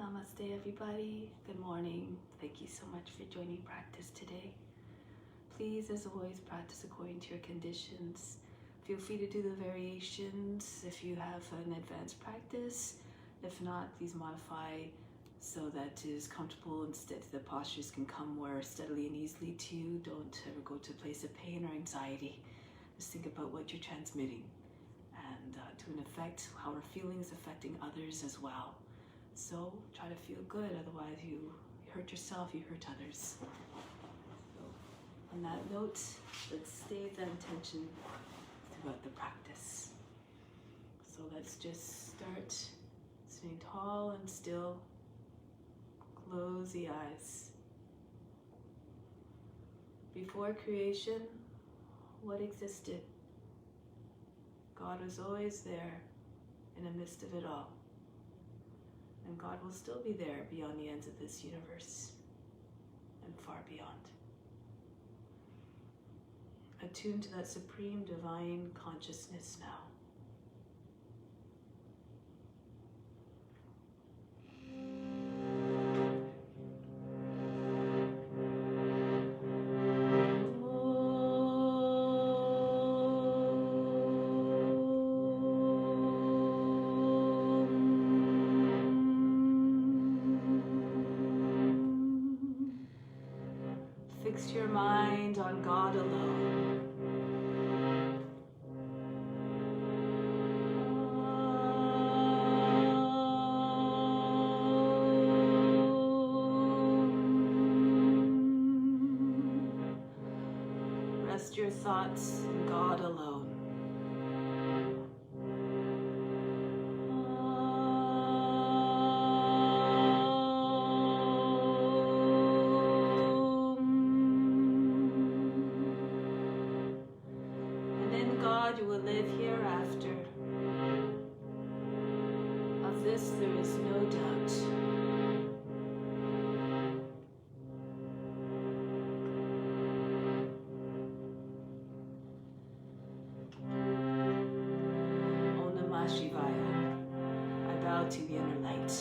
Namaste everybody. Good morning. Thank you so much for joining practice today. Please, as always, practice according to your conditions. Feel free to do the variations if you have an advanced practice. If not, please modify so that it is comfortable and the postures can come more steadily and easily to you. Don't ever go to a place of pain or anxiety. Just think about what you're transmitting and to an effect how our feelings affecting others as well. So try to feel good, otherwise you hurt yourself, you hurt others. So on that note, let's stay with that intention throughout the practice. So let's just start sitting tall and still. Close the eyes. Before creation, what existed? God was always there in the midst of it all. And God will still be there beyond the ends of this universe and far beyond. Attune to that supreme divine consciousness now. Fix your mind on God alone. Rest your thoughts in God alone. You will live hereafter. Of this there is no doubt. Om Namah Shivaya. I bow to the inner light.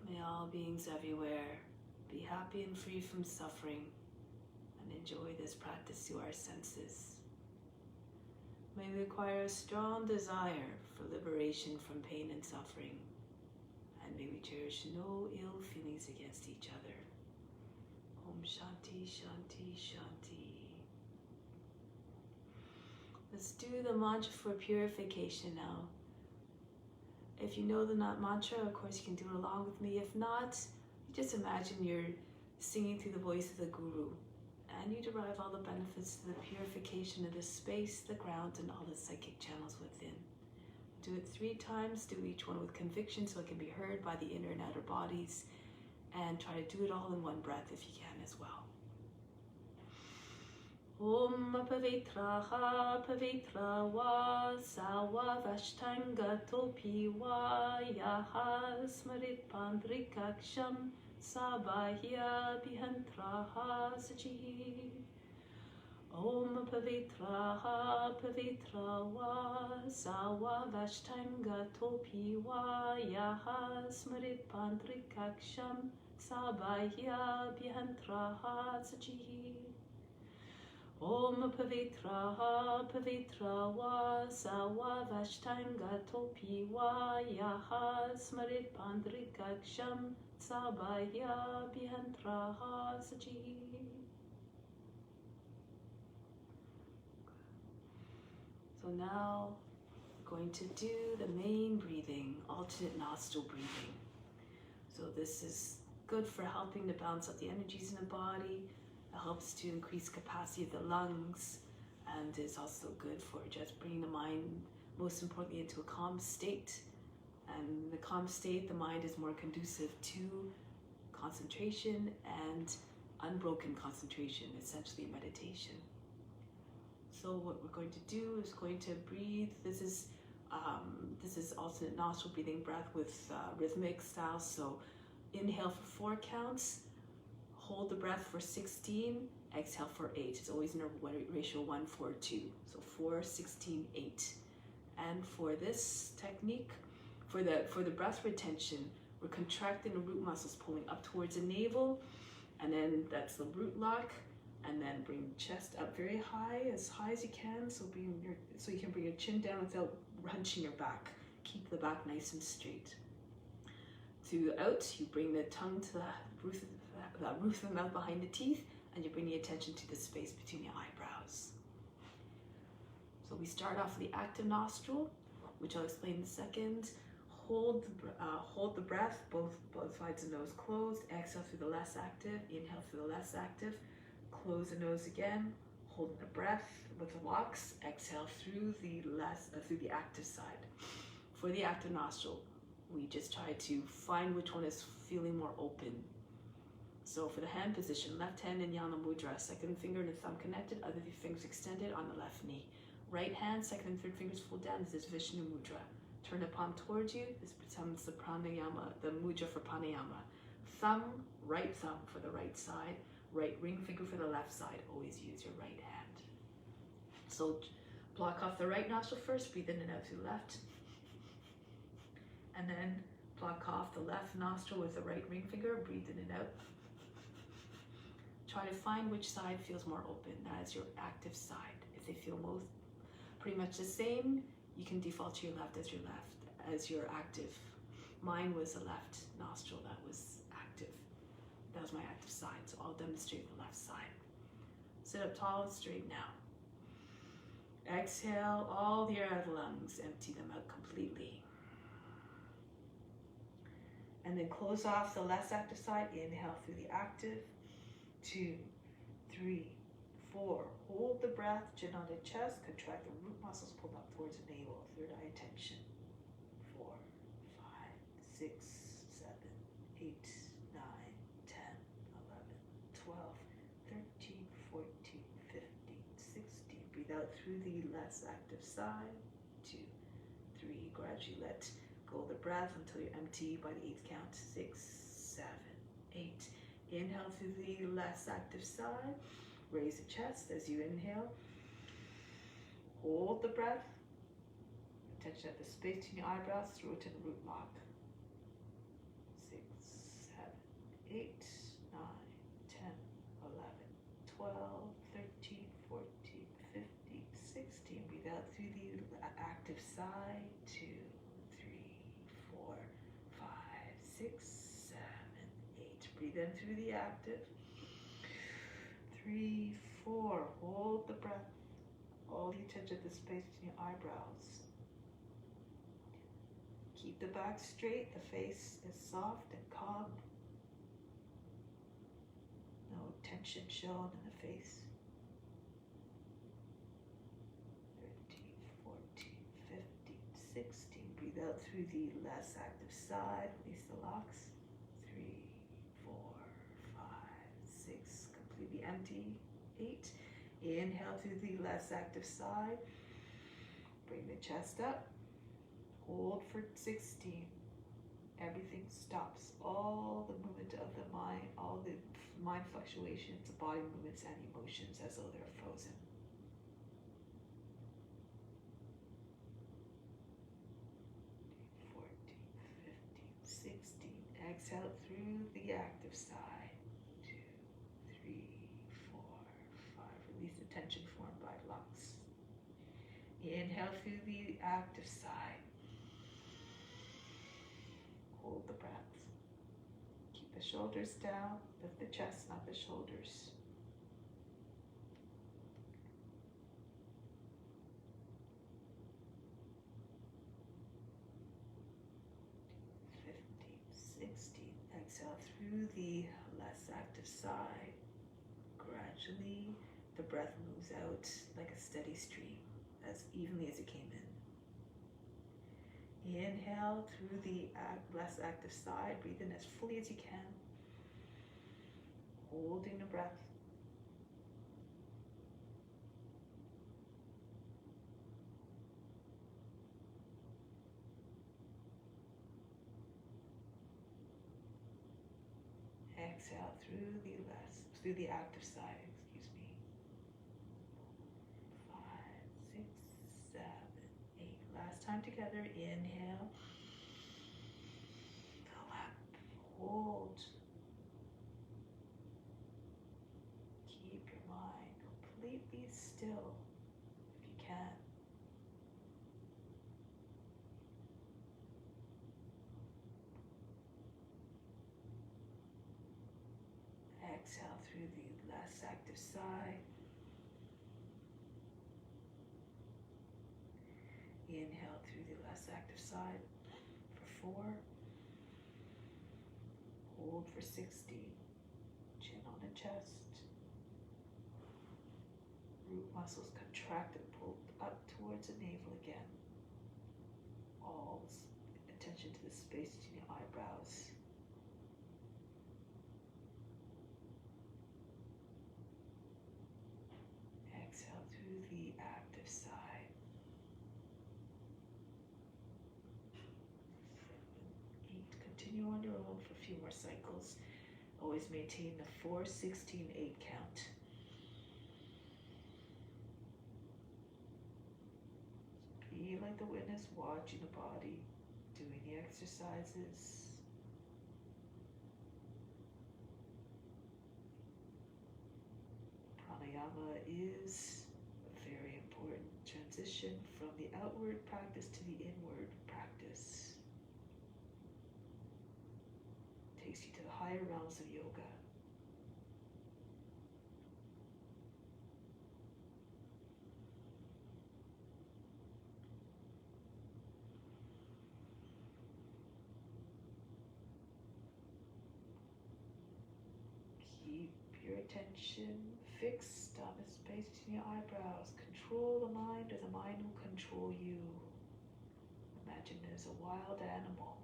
May all beings everywhere be happy and free from suffering and enjoy this practice through our senses. May we acquire a strong desire for liberation from pain and suffering, and may we cherish no ill feelings against each other. Shanti, Shanti, Shanti. Let's do the mantra for purification now. If you know the mantra, of course you can do it along with me. If not, you just imagine you're singing through the voice of the Guru, and you derive all the benefits to the purification of the space, the ground, and all the psychic channels within. Do it 3 times, do each one with conviction so it can be heard by the inner and outer bodies, and try to do it all in one breath if you can as well. Om Pavitraha Pavitra Va Sawa Vashtanga Topi Va Yaha Smarit Pandrikaksham Sabahya Bihantraha Sachi. Om Pavitraha Pavitra Va Sawa Vashtanga Topi Va Yaha Smarit Pandrikaksham Sabahya Bihantraha Sachi. Om Pavitraha Pavitra Va Sawa Vashtanga Topi Va Yaha Smarit Pandrikaksham Sabahya Bihantraha Sachi. So now we're going to do the main breathing, alternate nostril breathing. So this is good for helping to balance out the energies in the body. It helps to increase capacity of the lungs, and is also good for just bringing the mind, most importantly, into a calm state. And the calm state, the mind is more conducive to concentration and unbroken concentration, essentially meditation. So what we're going to do is going to breathe. This is alternate nostril breathing breath with rhythmic style. So inhale for 4 counts. Hold the breath for 16, exhale for 8. It's always in a ratio 1, 4, 2. So 4, 16, 8. And for this technique, for the breath retention, we're contracting the root muscles, pulling up towards the navel, and then that's the root lock, and then bring chest up very high as you can. So you can bring your chin down without hunching your back. Keep the back nice and straight. To out, you bring the tongue to the roof of the mouth behind the teeth, and you bring the attention to the space between the eyebrows. So we start off with the active nostril, which I'll explain in a second. Hold the breath, both sides of the nose closed. Exhale through the less active. Inhale through the less active. Close the nose again. Hold the breath with the locks. Exhale through the active side. For the active nostril, we just try to find which one is feeling more open. So for the hand position, left hand in Yana Mudra, second finger and the thumb connected, other 3 fingers extended on the left knee. Right hand, second and third fingers pulled down. This is Vishnu Mudra. Turn the palm towards you. This becomes the Pranayama, the Mudra for Pranayama. Right thumb for the right side, right ring finger for the left side. Always use your right hand. So block off the right nostril first, breathe in and out through the left. And then block off the left nostril with the right ring finger, breathe in and out. Try to find which side feels more open. That is your active side. If they feel both pretty much the same, you can default to your left as your active. Mine was the left nostril that was active. That was my active side, so I'll demonstrate the left side. Sit up tall and straight now. Exhale all the air out of the lungs, empty them out completely. And then close off the less active side. Inhale through the active. 2, 3, 4. Hold the breath, chin on the chest, contract the root muscles, pull up towards the navel. Third eye attention. 4, 5, 6, 7, 8, 9, 10, 11, 12, 13, 14, 15, 16. Breathe out through the less active side. 2, 3. Gradually let go of the breath until you're empty by the 8th count. 6, 7, 8. Inhale through the less active side. Raise the chest as you inhale. Hold the breath. Attention at the space between your eyebrows, throat and root lock. 6, 7, 8, 9, 10, 11, 12, 13, 14, 15, 16. Breathe out through the active side. 2, 3, 4, 5, 6, 7, 8. Breathe in through the active. 3, 4. Hold the breath. All the attention to the space between your eyebrows. Keep the back straight. The face is soft and calm. No tension shown in the face. 13, 14, 15, 16. Breathe out through the less active side. Release the locks. 3, 4, 5, 6. Completely empty. 8. Inhale through the less active side. Bring the chest up. Hold for 16. Everything stops. All the movement of the mind, all the mind fluctuations, body movements, and emotions as though they're frozen. 14, 15, 16. Exhale through the active side. 2, 3, 4, 5. Release the tension formed by blocks. Inhale through the active side. Hold the breath. Keep the shoulders down. Lift the chest, not the shoulders. Exhale through the less active side. Gradually, the breath moves out like a steady stream, as evenly as it came in. Inhale through the less active side. Breathe in as fully as you can. Holding the breath. Exhale through the active side, excuse me. 5, 6, 7, 8. Last time together. Inhale. Fill up. Hold. Keep your mind completely still if you can. Exhale through the less active side. Inhale through the less active side for 4. Hold for 16. Chin on the chest. Root muscles contract and pulled up towards the navel again. All attention to the space between your eyebrows. Exhale through the active side. 7, 8. Continue on your own for a few more cycles. Always maintain the 4, 16, 8 count. Be like the witness, watching the body, doing the exercises. Pranayama is a very important transition from the outward practice to the inward practice. It takes you to the higher realms of yoga. Keep your attention fixed on the space between your eyebrows. Control the mind, or the mind will control you. Imagine there's a wild animal,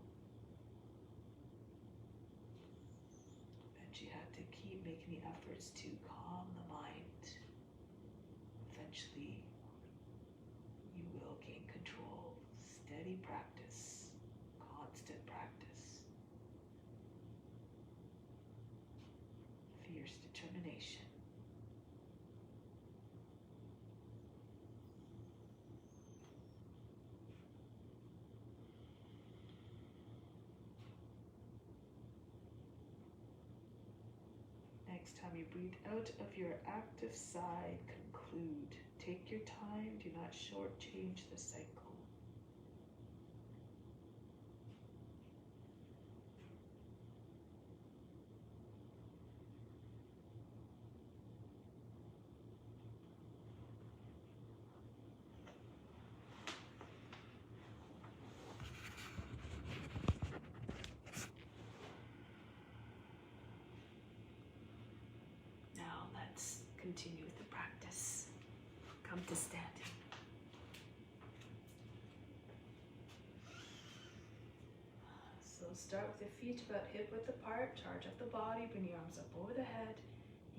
and you have to keep making the efforts to calm the mind. Eventually, you will gain control. Steady practice, constant practice. Fierce determination. Next time you breathe out of your active side, conclude. Take your time, do not shortchange the cycle. continue with the practice. Come to standing. So start with your feet about hip width apart. Charge up the body. Bring your arms up over the head.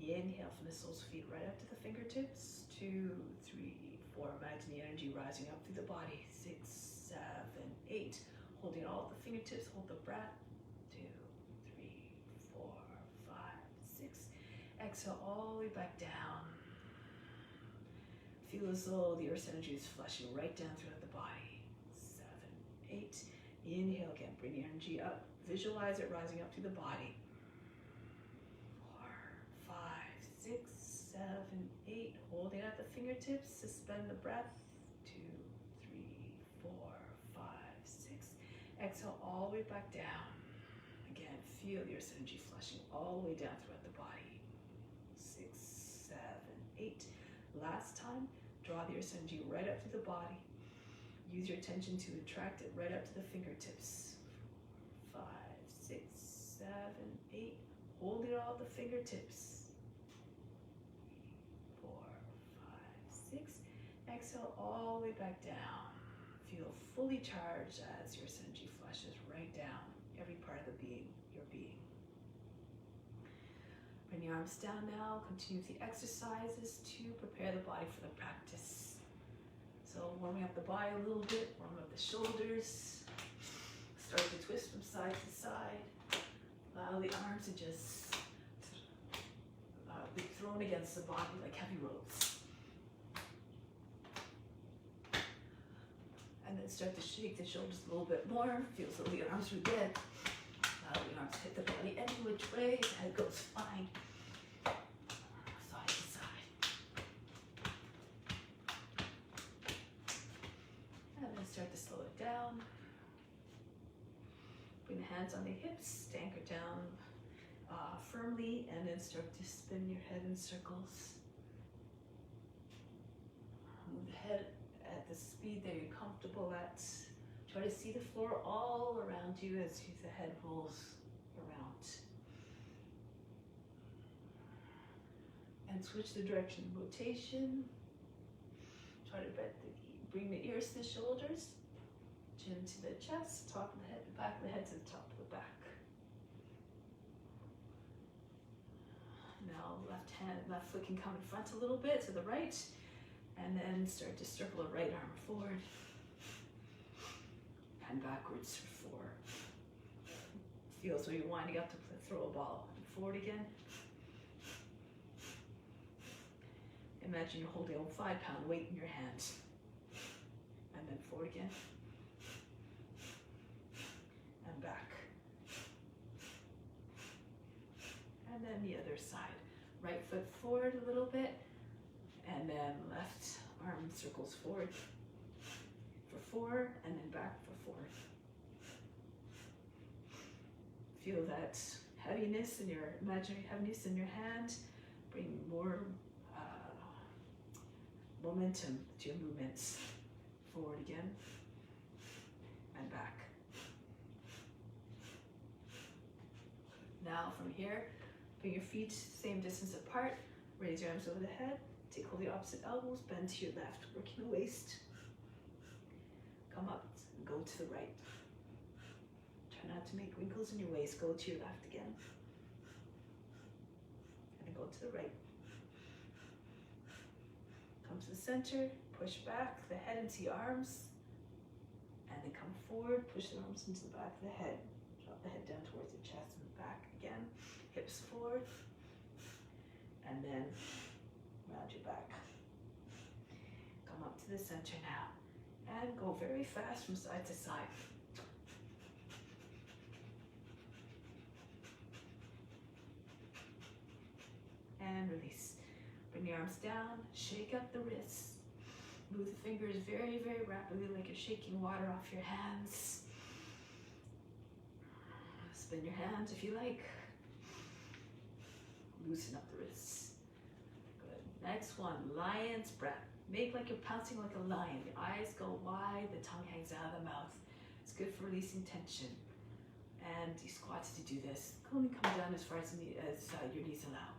Inhale from the soles of feet right up to the fingertips. 2, 3, 4. Imagine the energy rising up through the body. 6, 7, 8. Holding all the fingertips. Hold the breath. 2, 3, 4, 5, 6. Exhale all the way back down. Feel as though the earth's energy is flushing right down throughout the body. 7, 8. Inhale again. Bring the energy up. Visualize it rising up through the body. 4, 5, 6, 7, 8. Holding at the fingertips. Suspend the breath. 2, 3, 4, 5, 6. Exhale all the way back down. Again, feel the earth's energy flushing all the way down throughout the body. 6, 7, 8. Last time, draw the earth's energy right up through the body. Use your attention to attract it right up to the fingertips. 5, 6, 7, 8. Hold it all at the fingertips. 4, 5, 6. Exhale all the way back down. Feel fully charged as your energy flushes right down every part of the being, your being. Bring your arms down now. Continue with the exercises to prepare the body for the practice. So warming up the body a little bit, warm up the shoulders. Start to twist from side to side. Allow the arms to just be thrown against the body like heavy ropes. And then start to shake the shoulders a little bit more. Feel as though the arms are dead. Allow the arms to hit the body any which way. The head goes flying. Side to side. And then start to slow it down. Bring the hands on the hips. Anchor down firmly. And then start to spin your head in circles. Move the head at the speed that you're comfortable at. Try to see the floor all around you as the head rolls around. And switch the direction of rotation. Try to bring the ears to the shoulders, chin to the chest, top of the head, back of the head to the top of the back. Now left foot can come in front a little bit to the right. And then start to circle the right arm forward and backwards for 4. Feel so you're winding up to throw a ball. And forward again. Imagine you're holding a 5-pound weight in your hand. And then forward again. And back. And then the other side. Right foot forward a little bit. And then left arm circles forward for 4, and then back for 4. Feel that heaviness in your imaginary heaviness in your hand. Bring more momentum to your movements. Forward again, and back. Now from here, bring your feet same distance apart. Raise your arms over the head. Take hold of the opposite elbows, bend to your left, working the waist. Come up and go to the right. Try not to make wrinkles in your waist. Go to your left again. And then go to the right. Come to the center, push back the head into your arms. And then come forward, push the arms into the back of the head. Drop the head down towards the chest and back again. Hips forward. And then round your back. Come up to the center now. And go very fast from side to side. And release. Bring the arms down. Shake up the wrists. Move the fingers very, very rapidly like you're shaking water off your hands. Spin your hands if you like. Loosen up the wrists. Good. Next one, lion's breath. Make like you're pouncing like a lion. The eyes go wide, the tongue hangs out of the mouth. It's good for releasing tension. And you squats to do this. Only come down as far as your knees allow.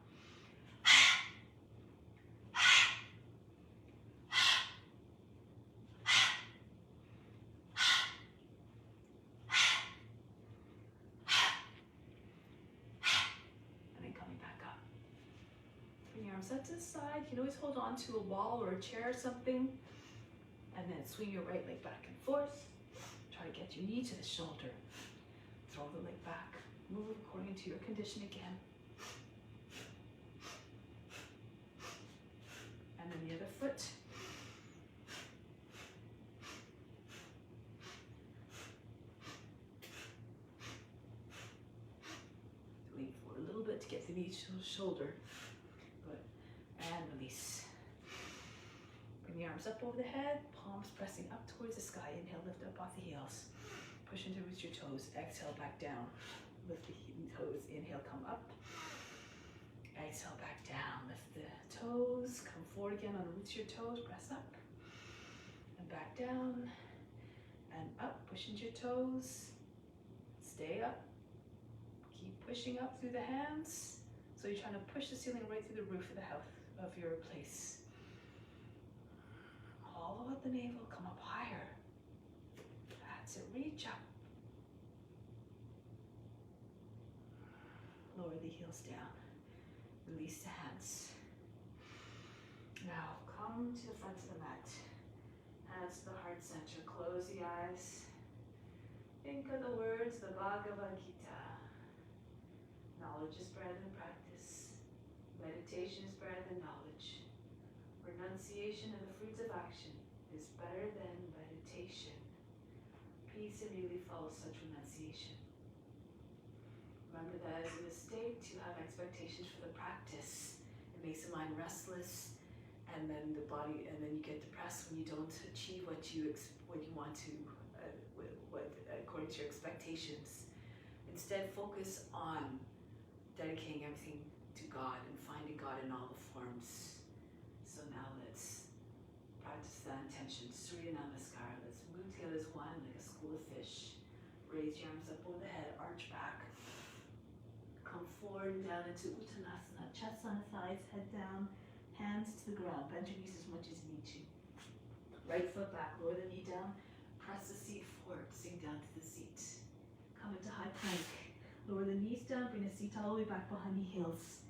Bring your arms out to the side. You can always hold on to a wall or a chair or something. And then swing your right leg back and forth. Try to get your knee to the shoulder. Throw the leg back. Move according to your condition again. And then the other foot. Lean forward a little bit to get the knee to the shoulder. Good. And release. Bring the arms up over the head, palms pressing up towards the sky. Inhale, lift up off the heels. Push into reach your toes. Exhale, back down. Lift the toes. Inhale, come up. Exhale, back down. Lift the toes. Come forward again on the roots of your toes. Press up. And back down. And up. Push into your toes. Stay up. Keep pushing up through the hands. So you're trying to push the ceiling right through the roof of the house, of your place. Hollow out the navel, come up higher. That's it, reach up. Lower the heels down. Release the hands. Now come to the front of the mat. Hands to the heart center. Close the eyes. Think of the words, the Bhagavad Gita. Knowledge is better than practice. Meditation is better than knowledge. Renunciation and the fruits of action is better than meditation. Peace immediately follows such renunciation. Remember that it's a mistake to have expectations for the practice. It makes the mind restless, and then the body, and then you get depressed when you don't achieve what you want to, according to your expectations. Instead, focus on dedicating everything to God and finding God in all the forms. So now let's practice that intention. Surya Namaskar. Let's move together as one, like a school of fish. Raise your arms up over the head, arch back. Come forward and down into Uttanasana. Chest on the thighs, head down, hands to the ground. Bend your knees as much as you need to. Right foot back, lower the knee down. Press the seat forward, sink down to the seat. Come into high plank. Lower the knees down, bring the seat all the way back behind the heels.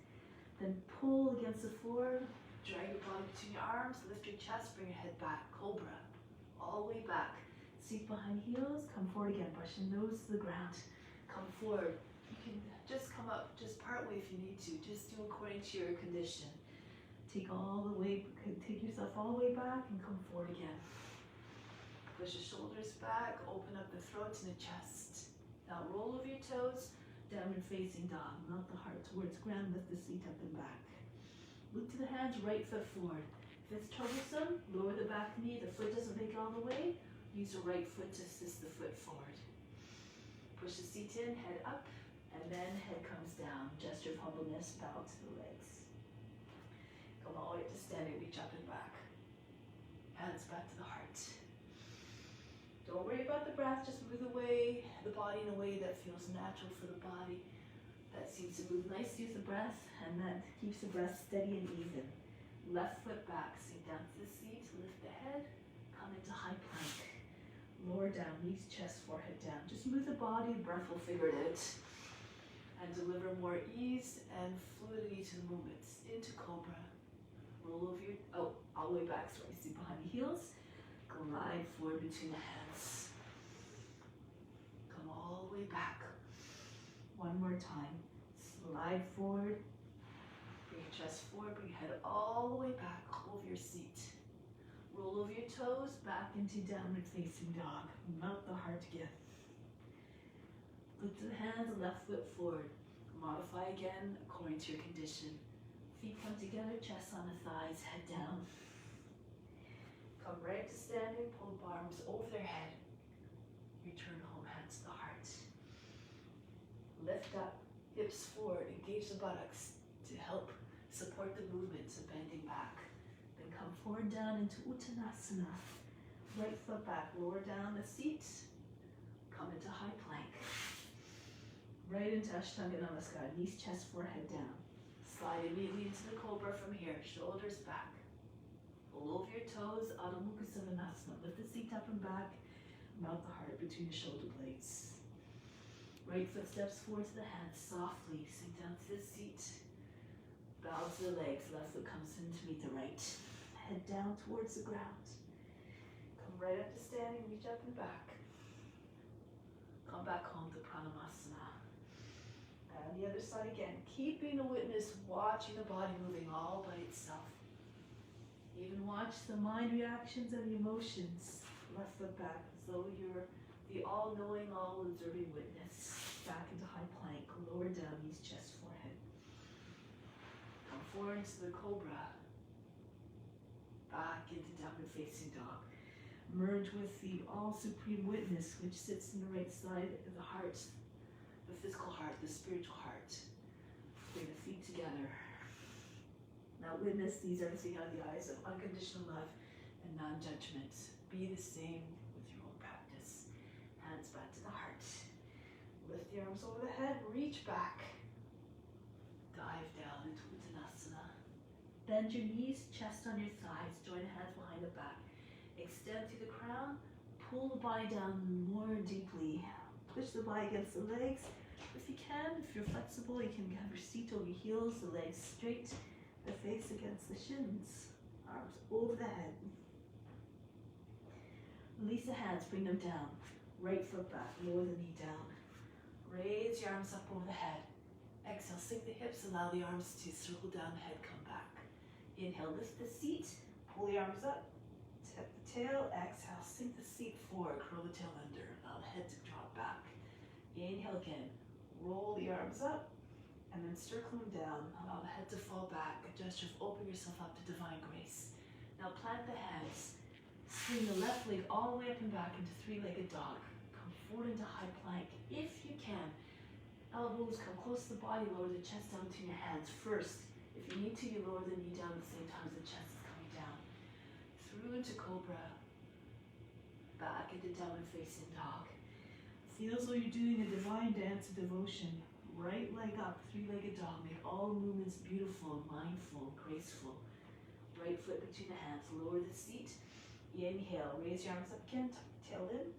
Then pull against the floor. Drag your body between your arms, lift your chest, bring your head back. Cobra, all the way back. Seat behind heels, come forward again, brush your nose to the ground. Come forward. You can just come up, just part way if you need to. Just do according to your condition. Take yourself all the way back and come forward again. Push your shoulders back, open up the throat and the chest. Now roll over your toes, downward facing dog. Melt the heart towards ground, lift the seat up and back. Look to the hands, right foot forward. If it's troublesome, lower the back knee. The foot doesn't make it all the way. Use the right foot to assist the foot forward. Push the seat in, head up, and then head comes down. Gesture of humbleness, bow to the legs. Come all the way to standing, reach up and back. Hands back to the heart. Don't worry about the breath, just move the body in a way that feels natural for the body. That seems to move nicely with the breath, and that keeps the breath steady and even. Left foot back, sink down to the seat, lift the head, come into high plank. Lower down, knees, chest, forehead down. Just move the body, breath will figure it out. And deliver more ease and fluidity to the movements. Into Cobra. Roll over all the way back, seat behind the heels. Glide forward between the hands. Come all the way back. One more time. Slide forward. Bring your chest forward. Bring your head all the way back over your seat. Roll over your toes back into downward facing dog. Melt the heart again. Look to the hands, left foot forward. Modify again according to your condition. Feet come together, chest on the thighs, head down. Come right to standing, pull the arms over their head. Return home, hands to the heart. Lift up, hips forward, engage the buttocks to help support the movements of bending back. Then come forward down into Uttanasana. Right foot back, lower down the seat. Come into high plank. Right into Ashtanga Namaskar, knees, chest, forehead down. Slide immediately into the Cobra from here, shoulders back. Pull over your toes, Adho Mukha Savasana. Lift the seat up and back. Melt the heart between the shoulder blades. Right foot steps forward to the hands softly. Sink down to the seat. Bow to the legs, left foot comes in to meet the right. Head down towards the ground. Come right up to standing, reach up and back. Come back home to Pranayama. And the other side again, keeping the witness, watching the body moving all by itself. Even watch the mind reactions and the emotions. Left foot back as though you're the all-knowing, all-observing witness. Back into high plank, lower down, knees, chest, forehead. Come forward into the cobra. Back into downward facing dog. Merge with the all-supreme witness, which sits in the right side of the heart, the physical heart, the spiritual heart. Bring the feet together. Now witness these everything out of the eyes of unconditional love and non-judgment. Be the same with your own practice. Hands back to the heart. Lift the arms over the head, reach back. Dive down into Uttanasana. Bend your knees, chest on your thighs, join hands behind the back. Extend through the crown, pull the body down more deeply. Push the body against the legs. If you can, if you're flexible, you can have your seat over your heels, the legs straight, the face against the shins. Arms over the head. Release the hands, bring them down. Right foot back, lower the knee down. Raise your arms up over the head. Exhale, sink the hips, allow the arms to circle down, head come back. Inhale, lift the seat, pull the arms up, tip the tail, exhale, sink the seat forward, curl the tail under, allow the head to drop back. Inhale again, roll the arms up, and then circle them down, allow the head to fall back, a gesture of open yourself up to divine grace. Now plant the hands, swing the left leg all the way up and back into three-legged dog. Come forward into high plank, if you can. Elbows come close to the body, lower the chest down between your hands. First, if you need to, you lower the knee down at the same time as the chest is coming down. Through into cobra, back into downward facing dog. Feels like you're doing a divine dance of devotion. Right leg up, three-legged dog. Make all the movements beautiful, mindful, graceful. Right foot between the hands, lower the seat. Inhale, raise your arms up again, tuck the tail in.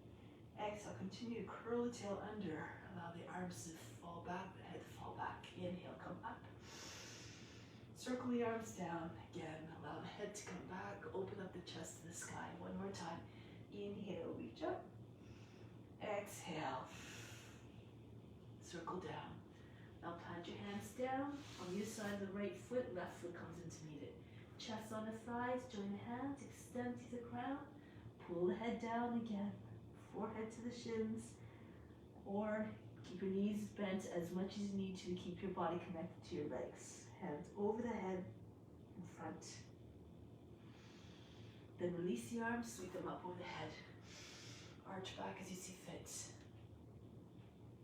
Exhale, continue to curl the tail under. Allow the arms to fall back, the head to fall back. Inhale, come up. Circle the arms down. Again, allow the head to come back. Open up the chest to the sky. One more time. Inhale, reach up. Exhale. Circle down. Now plant your hands down. On the side of the right foot, left foot comes in to meet it. Chest on the thighs, join the hands, extend to the crown. Pull the head down again. Forehead to the shins. Or keep your knees bent as much as you need to keep your body connected to your legs. Hands over the head, in front. Then release the arms, sweep them up over the head. Arch back as you see fit.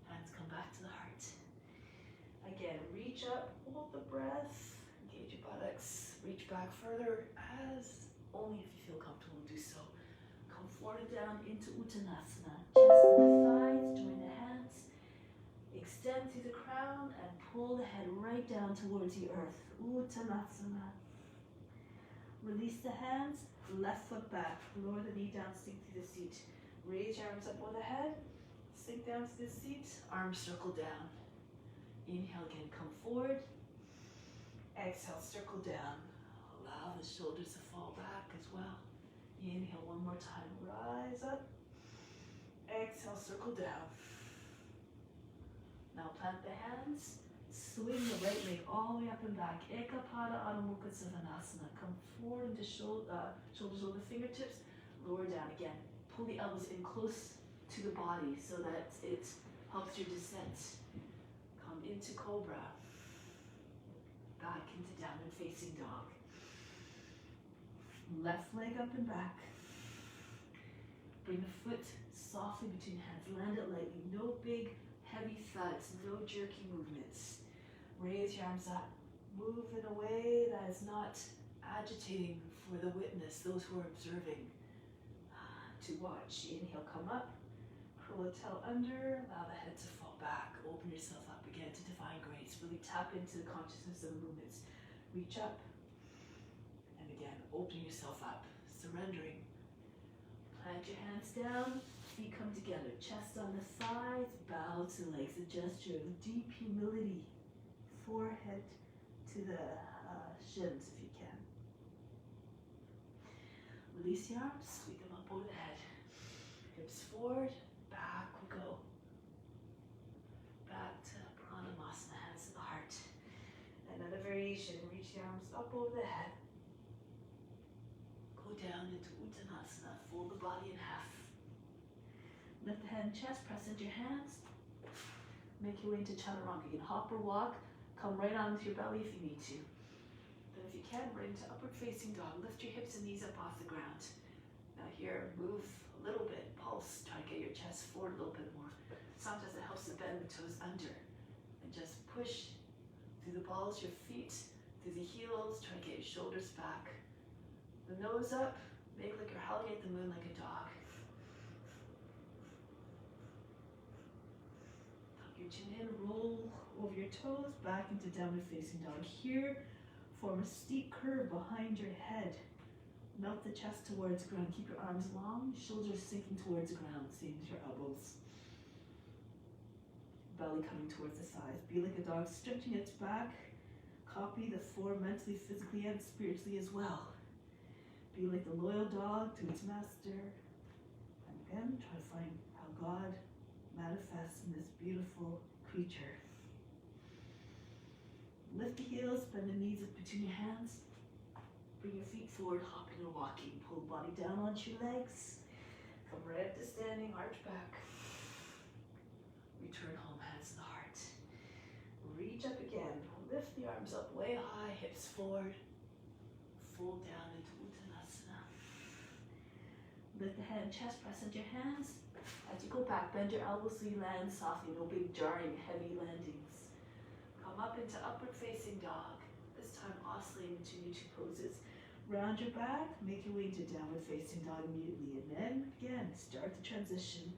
Hands come back to the heart. Again, reach up, hold the breath, engage your buttocks, reach back further as only if you feel comfortable, do so. Come forward and down into Uttanasana. Chest on the thighs, join the hands. Extend through the crown and pull the head right down towards the earth. Uttanasana. Release the hands, left foot back. Lower the knee down, sink through the seat. Raise your arms up over the head. Sink down to the seat. Arms circle down. Inhale again, come forward. Exhale, circle down. Allow the shoulders to fall back as well. Inhale one more time, rise up. Exhale, circle down. Now plant the hands, swing the right leg all the way up and back. Ekapada Adho Mukha Savasana. Come forward into shoulders over the fingertips, lower down again. Pull the elbows in close to the body so that it helps your descent. Come into cobra. Back into downward facing dog. Left leg up and back. Bring the foot softly between the hands. Land it lightly. No big, heavy thuds. No jerky movements. Raise your arms up. Move in a way that is not agitating for the witness, those who are observing. To watch. Inhale, come up. Curl the tail under. Allow the head to fall back. Open yourself up again to divine grace. Really tap into the consciousness of the movements. Reach up. And again, open yourself up. Surrendering. Plant your hands down. Feet come together. Chest on the thighs. Bow to the legs. A gesture of deep humility. Forehead to the shins if you can. Release the arms, sweep them up over the head. Hips forward, back we go. Back to Pranayama, hands to the heart. Another variation, reach the arms up over the head. Go down into Uttanasana, fold the body in half. Lift the head and chest, press into your hands. Make your way into Chaturanga. You can hop or walk, come right on with your belly if you need to. Then if you can, right into upward facing dog. Lift your hips and knees up off the ground. Now here, move a little bit, pulse, try to get your chest forward a little bit more. Sometimes it helps to bend the toes under. And just push through the balls, your feet, through the heels, try to get your shoulders back. The nose up, make like you're howling at the moon like a dog. Tuck your chin in, roll over your toes, back into downward facing dog. Here, form a steep curve behind your head. Melt the chest towards the ground. Keep your arms long, shoulders sinking towards the ground, same as your elbows. Belly coming towards the thighs. Be like a dog stretching its back. Copy the form mentally, physically, and spiritually as well. Be like the loyal dog to its master. And again, try to find how God manifests in this beautiful creature. Lift the heels, bend the knees up between your hands. Bring your feet forward, hopping or walking. Pull the body down onto your legs. Come right up to standing, arch back. Return home, hands to the heart. Reach up again. Lift the arms up way high, hips forward. Fold down into Uttanasana. Lift the head and chest, press into your hands. As you go back, bend your elbows so you land softly. No big jarring, heavy landings. Come up into upward facing dog. This time oscillating between your two poses. Round your back, make your way into downward facing dog immediately. And then again, start the transition.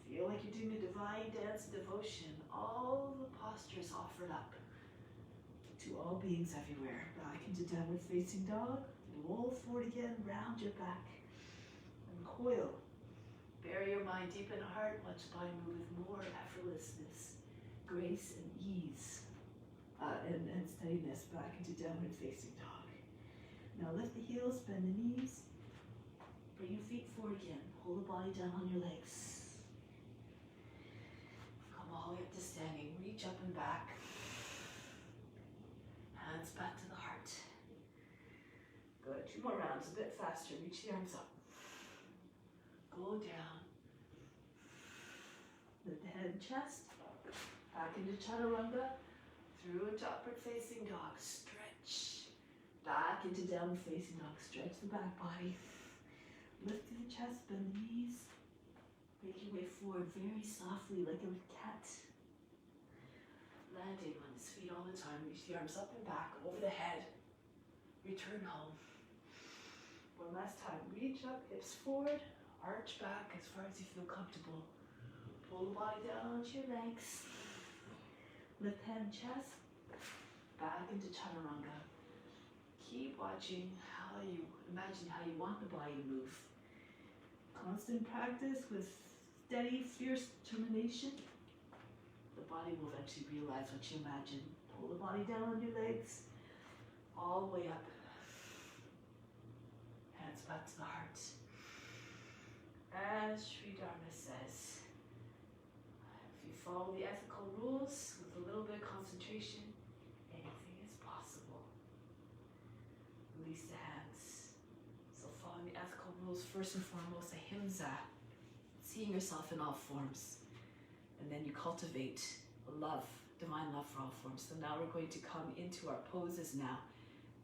Feel like you're doing a divine dance of devotion. All the postures offered up to all beings everywhere. Back into downward facing dog. Roll forward again, round your back. And coil. Bury your mind deep in the heart. Watch the body move with more effortlessness, grace, and ease. And steadiness back into downward facing dog. Now lift the heels, bend the knees. Bring your feet forward again. Hold the body down on your legs. Come all the way up to standing. Reach up and back. Hands back to the heart. Good. 2 more rounds, a bit faster. Reach the arms up. Go down. Lift the head and chest. Back into Chaturanga. Through into upward facing dog. Stretch. Back into downward facing dog. Stretch the back body. Lift through the chest, bend the knees. Make your way forward very softly like a cat. Landing on his feet all the time. Reach the arms up and back, over the head. Return home. One last time. Reach up, hips forward. Arch back as far as you feel comfortable. Pull the body down onto your legs. Lift head and chest. Back into Chaturanga. Keep watching how you imagine how you want the body to move. Constant practice with steady, fierce determination. The body will eventually realize what you imagine. Pull the body down on your legs, all the way up. Hands back to the heart. As Sri Dharma says, if you follow the ethical rules with a little bit of concentration, anything is possible. Release the hands. So following the ethical rules, first and foremost, ahimsa, seeing yourself in all forms. And then you cultivate love, divine love for all forms. So now we're going to come into our poses now.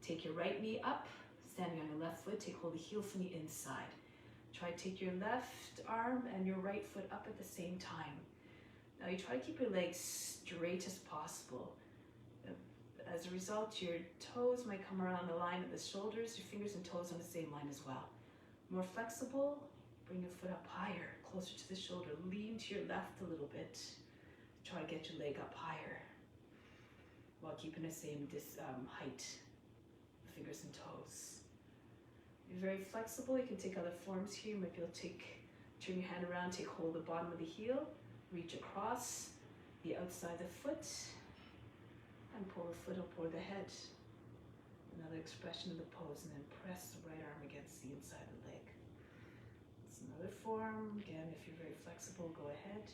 Take your right knee up, standing on your left foot. Take hold of the heel from the inside. Try to take your left arm and your right foot up at the same time. Now you try to keep your legs straight as possible. As a result, your toes might come around the line of the shoulders, your fingers and toes on the same line as well. More flexible, bring your foot up higher, closer to the shoulder. Lean to your left a little bit. Try to get your leg up higher while keeping the same height, fingers and toes. You're very flexible. You can take other forms here. You might be able to turn your hand around, take hold of the bottom of the heel, reach across the outside of the foot, And pull the foot up over the head. Another expression of the pose, and then press the right arm against the inside of the leg. It's another form. Again, if you're very flexible, go ahead.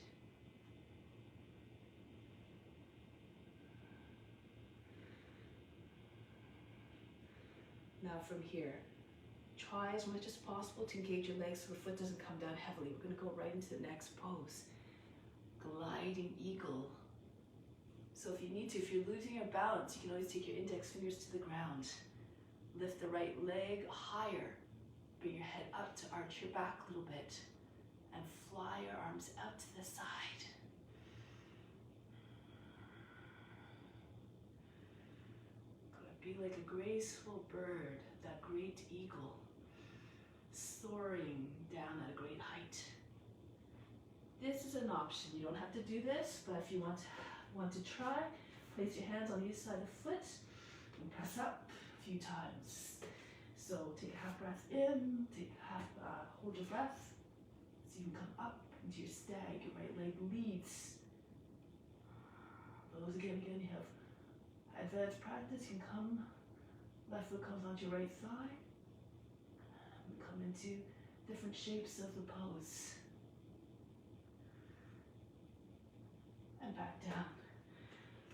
Now from here, try as much as possible to engage your legs so the foot doesn't come down heavily. We're going to go right into the next pose. Gliding eagle. So if you need to, if you're losing your balance, you can always take your index fingers to the ground. Lift the right leg higher. Bring your head up to arch your back a little bit. And fly your arms out to the side. Be like a graceful bird, that great eagle, soaring down at a great height. This is an option. You don't have to do this, but if you want to try, place your hands on each side of the foot and press up a few times. So take a half breath in, hold your breath. So you can come up into your stag, your right leg leads. Those again, you have advanced practice. You can come, left foot comes onto your right thigh. We come into different shapes of the pose. And back down.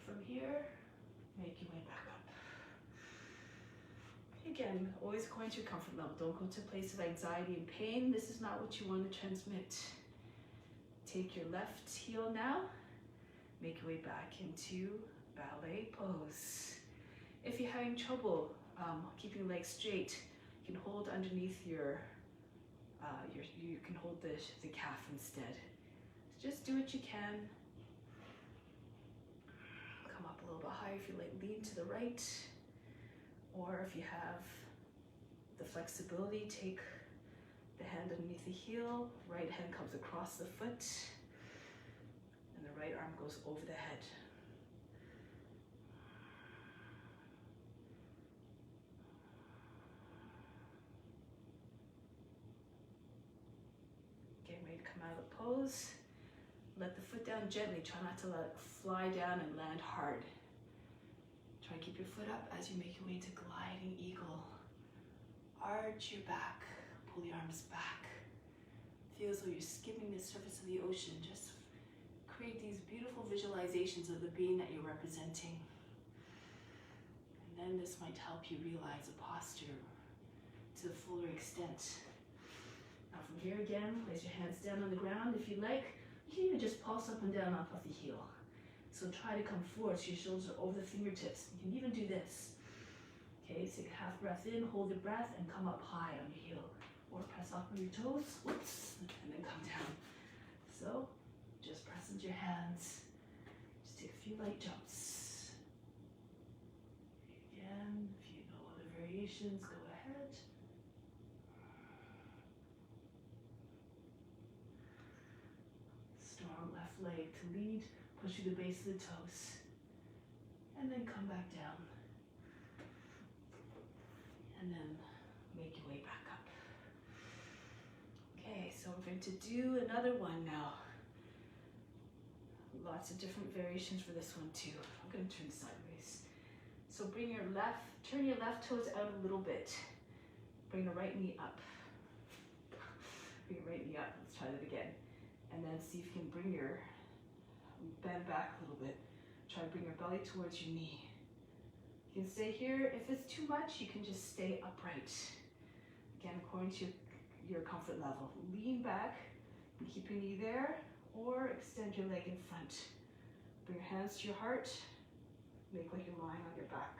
From here, make your way back up. Again, always according to your comfort level. Don't go to a place of anxiety and pain. This is not what you want to transmit. Take your left heel now. Make your way back into ballet pose. If you're having trouble keeping your legs straight, you can hold underneath you can hold the calf instead. So just do what you can. Come up a little bit higher if you like, lean to the right. Or if you have the flexibility, take the hand underneath the heel, right hand comes across the foot, and the right arm goes over the head. Getting ready to come out of the pose. Let the foot down gently. Try not to let it fly down and land hard. Try to keep your foot up as you make your way to gliding eagle. Arch your back. Pull your arms back. Feel as though you're skimming the surface of the ocean. Just create these beautiful visualizations of the being that you're representing. And then this might help you realize a posture to the fuller extent. Now from here again, place your hands down on the ground if you like. You can even just pulse up and down off of the heel. So try to come forward so your shoulders are over the fingertips. You can even do this. Okay, take a half breath in, hold your breath, and come up high on your heel. Or press up on your toes, whoops, and then come down. So, just press into your hands. Just take a few light jumps. Again, if you know other variations, go ahead. Strong left leg to lead. Push through the base of the toes. And then come back down. And then make your way back up. Okay, so we're going to do another one now. Lots of different variations for this one too. I'm going to turn sideways. So turn your left toes out a little bit. Bring the right knee up. Bring your right knee up. Let's try that again. And then see if you can bend back a little bit. Try to bring your belly towards your knee. You can stay here. If it's too much, you can just stay upright. Again, according to your comfort level. Lean back and keep your knee there, or extend your leg in front. Bring your hands to your heart. Make like you're lying on your back.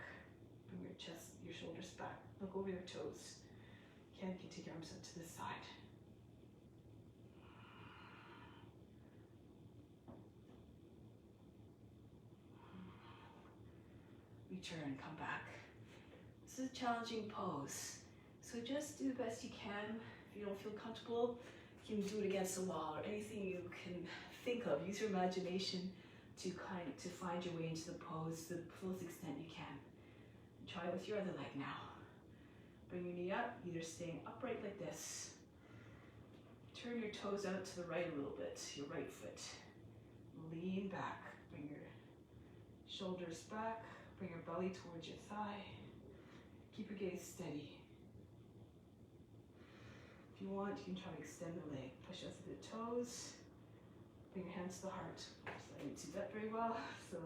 Bring your chest, your shoulders back. Look over your toes. Again, you can take your arms up to the side. Return, come back. This is a challenging pose. So just do the best you can. If you don't feel comfortable, you can do it against the wall or anything you can think of. Use your imagination to find your way into the pose to the fullest extent you can. And try it with your other leg now. Bring your knee up, either staying upright like this. Turn your toes out to the right a little bit, your right foot. Lean back, bring your shoulders back. Bring your belly towards your thigh. Keep your gaze steady. If you want, you can try to extend the leg. Push out through the toes. Bring your hands to the heart. So I didn't do that very well. So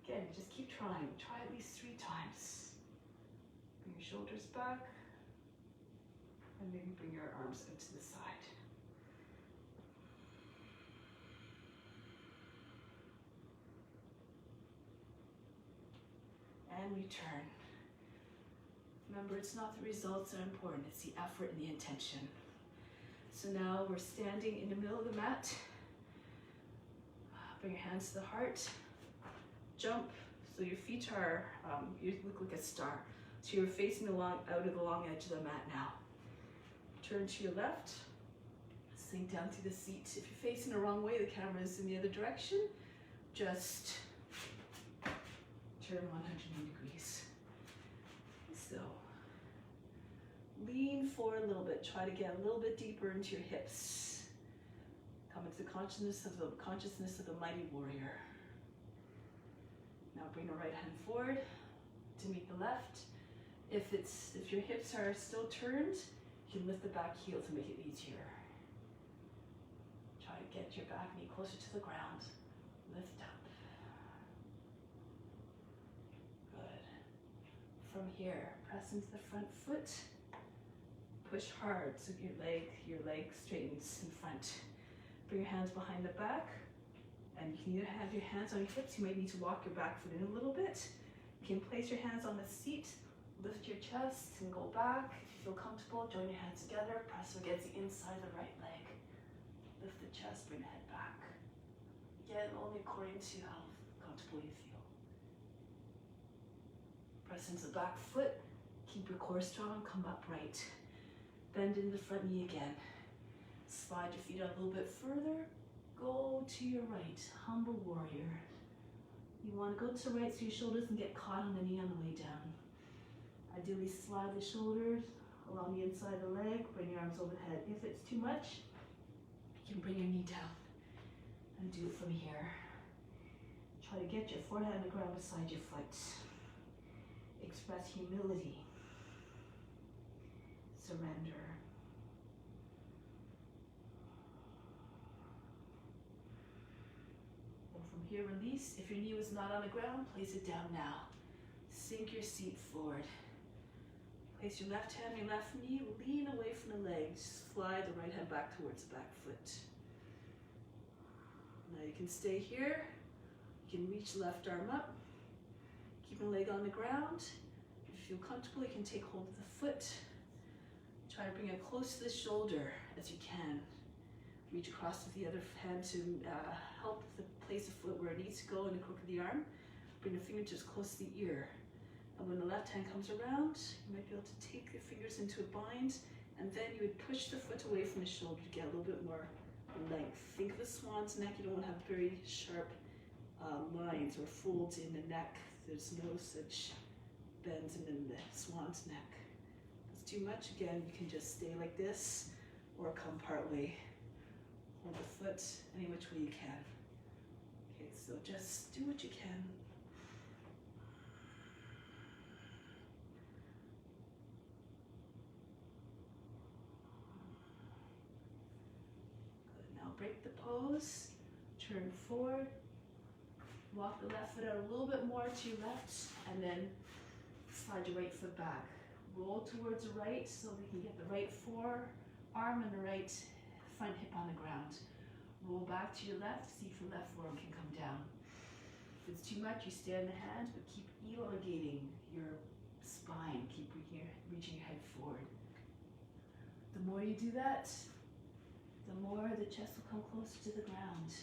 again, just keep trying. Try at least 3 times. Bring your shoulders back. And maybe bring your arms out to the side. And return. Remember, it's not the results that are important, it's the effort and the intention. So now we're standing in the middle of the mat. Bring your hands to the heart. Jump, so your feet are, you look like a star. So you're facing out of the long edge of the mat now. Turn to your left. Sink down through the seat. If you're facing the wrong way, the camera is in the other direction. Just turn 180 degrees. So lean forward a little bit. Try to get a little bit deeper into your hips. Come into the consciousness of the mighty warrior. Now bring the right hand forward to meet the left. If your hips are still turned, you can lift the back heel to make it easier. Try to get your back knee closer to the ground. Lift up. Good. From here, press into the front foot. Push hard so your leg straightens in front. Bring your hands behind the back. And you can either have your hands on your hips. You might need to walk your back foot in a little bit. You can place your hands on the seat. Lift your chest and go back. If you feel comfortable, join your hands together. Press against the inside of the right leg. Lift the chest, bring the head back. Again, only according to how comfortable you feel. Press into the back foot. Keep your core strong, come upright. Bend in the front knee again. Slide your feet out a little bit further. Go to your right, humble warrior. You want to go to the right so your shoulders can get caught on the knee on the way down. Ideally, slide the shoulders along the inside of the leg, bring your arms overhead. If it's too much, you can bring your knee down and do it from here. Try to get your forehead on the ground beside your foot. Express humility, surrender. And from here, release. If your knee was not on the ground, place it down now. Sink your seat forward. Place your left hand on your left knee, lean away from the leg. Slide the right hand back towards the back foot. Now you can stay here. You can reach the left arm up. Keep the leg on the ground. If you feel comfortable, you can take hold of the foot. Try to bring it close to the shoulder as you can. Reach across with the other hand to help place the foot where it needs to go in the crook of the arm. Bring the fingertips close to the ear. And when the left hand comes around, you might be able to take your fingers into a bind, and then you would push the foot away from the shoulder to get a little bit more length. Think of a swan's neck. You don't want to have very sharp lines or folds in the neck. There's no such bends in the swan's neck. If it's too much, again, you can just stay like this or come part way. Hold the foot any which way you can. Okay, so just do what you can. Break the pose, turn forward, walk the left foot out a little bit more to your left, and then slide your right foot back. Roll towards the right so we can get the right forearm and the right front hip on the ground. Roll back to your left, see if your left forearm can come down. If it's too much, you stay on the hands, but keep elongating your spine, keep reaching your head forward. The more you do that, the more the chest will come closer to the ground.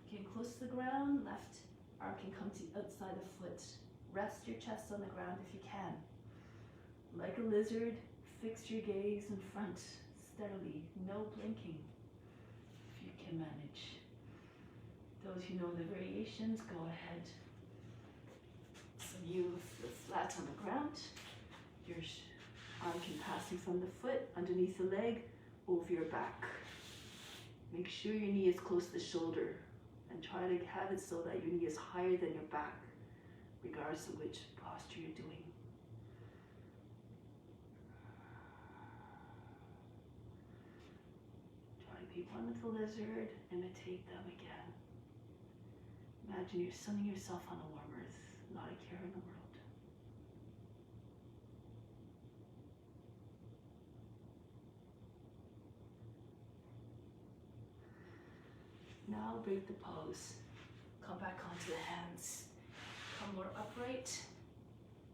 Getting close to the ground, left arm can come to the outside of the foot. Rest your chest on the ground if you can. Like a lizard, fix your gaze in front, steadily, no blinking, if you can manage. Those who know the variations, go ahead. So you feel flat on the ground. Your arm can pass in front of the foot, underneath the leg, over your back. Make sure your knee is close to the shoulder and try to have it so that your knee is higher than your back. regardless of which posture you're doing. Try to be one with the lizard, imitate them again. Imagine you're sunning yourself on a warm earth, not a care in the world. Now break the pose. Come back onto the hands. Come more upright.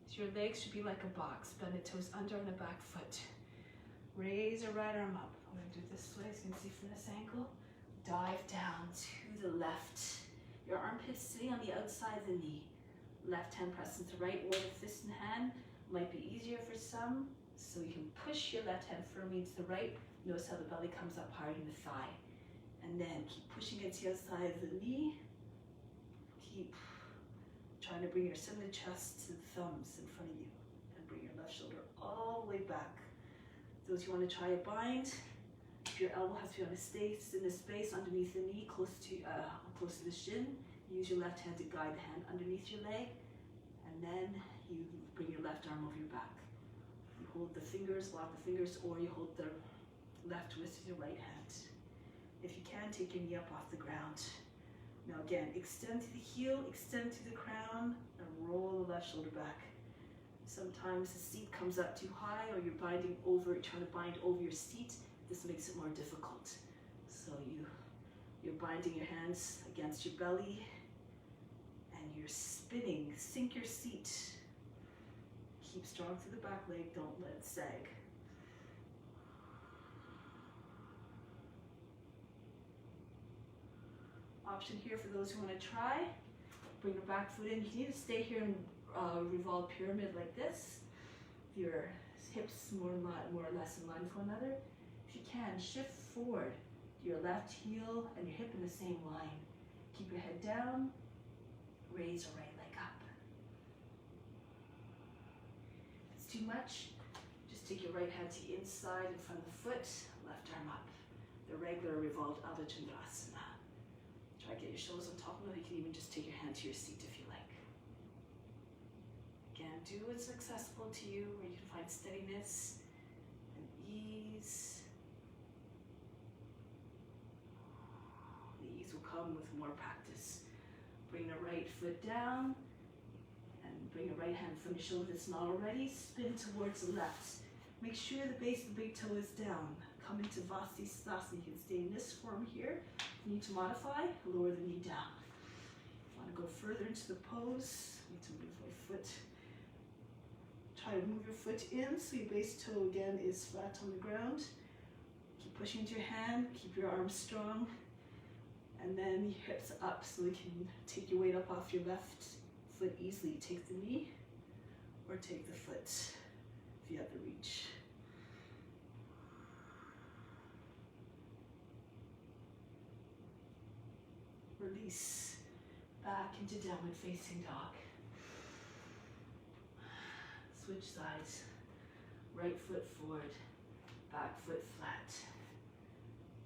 So your legs should be like a box. Bend the toes under on the back foot. Raise your right arm up. I'm going to do this way, as you can see from this angle. Dive down to the left. Your armpits sitting on the outside of the knee. Left hand pressing to right, or the fist in hand. Might be easier for some, so you can push your left hand firmly into the right. Notice how the belly comes up higher than the thigh. And then keep pushing against the outside of the knee. Keep trying to bring your center of the chest to the thumbs in front of you. And bring your left shoulder all the way back. Those who want to try a bind, if your elbow has to be on a space in the space underneath the knee, close to the shin, use your left hand to guide the hand underneath your leg. And then you bring your left arm over your back. You hold the fingers, lock the fingers, or you hold the left wrist with your right hand. If you can, take your knee up off the ground. Now again, extend to the heel, extend to the crown, and roll the left shoulder back. Sometimes the seat comes up too high, or you're trying to bind over your seat. This makes it more difficult. So you're binding your hands against your belly, and you're spinning. Sink your seat. Keep strong through the back leg, don't let it sag. Option here for those who want to try. Bring your back foot in. You need to stay here in revolved pyramid like this. Your hips more or less in line with one another. If you can, shift forward. Your left heel and your hip in the same line. Keep your head down. Raise your right leg up. If it's too much, just take your right hand to the inside in front of the foot. Left arm up. The regular revolved Adho Chandrasana. Try to get your shoulders on top of it. You can even just take your hand to your seat if you like. Again, do what's accessible to you, where you can find steadiness and ease. The ease will come with more practice. Bring the right foot down and bring your right hand from the shoulder that's not already. Spin towards the left. Make sure the base of the big toe is down. Come into Vasisthasana. You can stay in this form here. If you need to modify, lower the knee down. If you want to go further into the pose, I need to move my foot. Try to move your foot in so your base toe again is flat on the ground. Keep pushing into your hand, keep your arms strong. And then your hips up so you can take your weight up off your left foot easily. Take the knee or take the foot if you have the reach. Release back into downward facing dog. Switch sides. Right foot forward, back foot flat.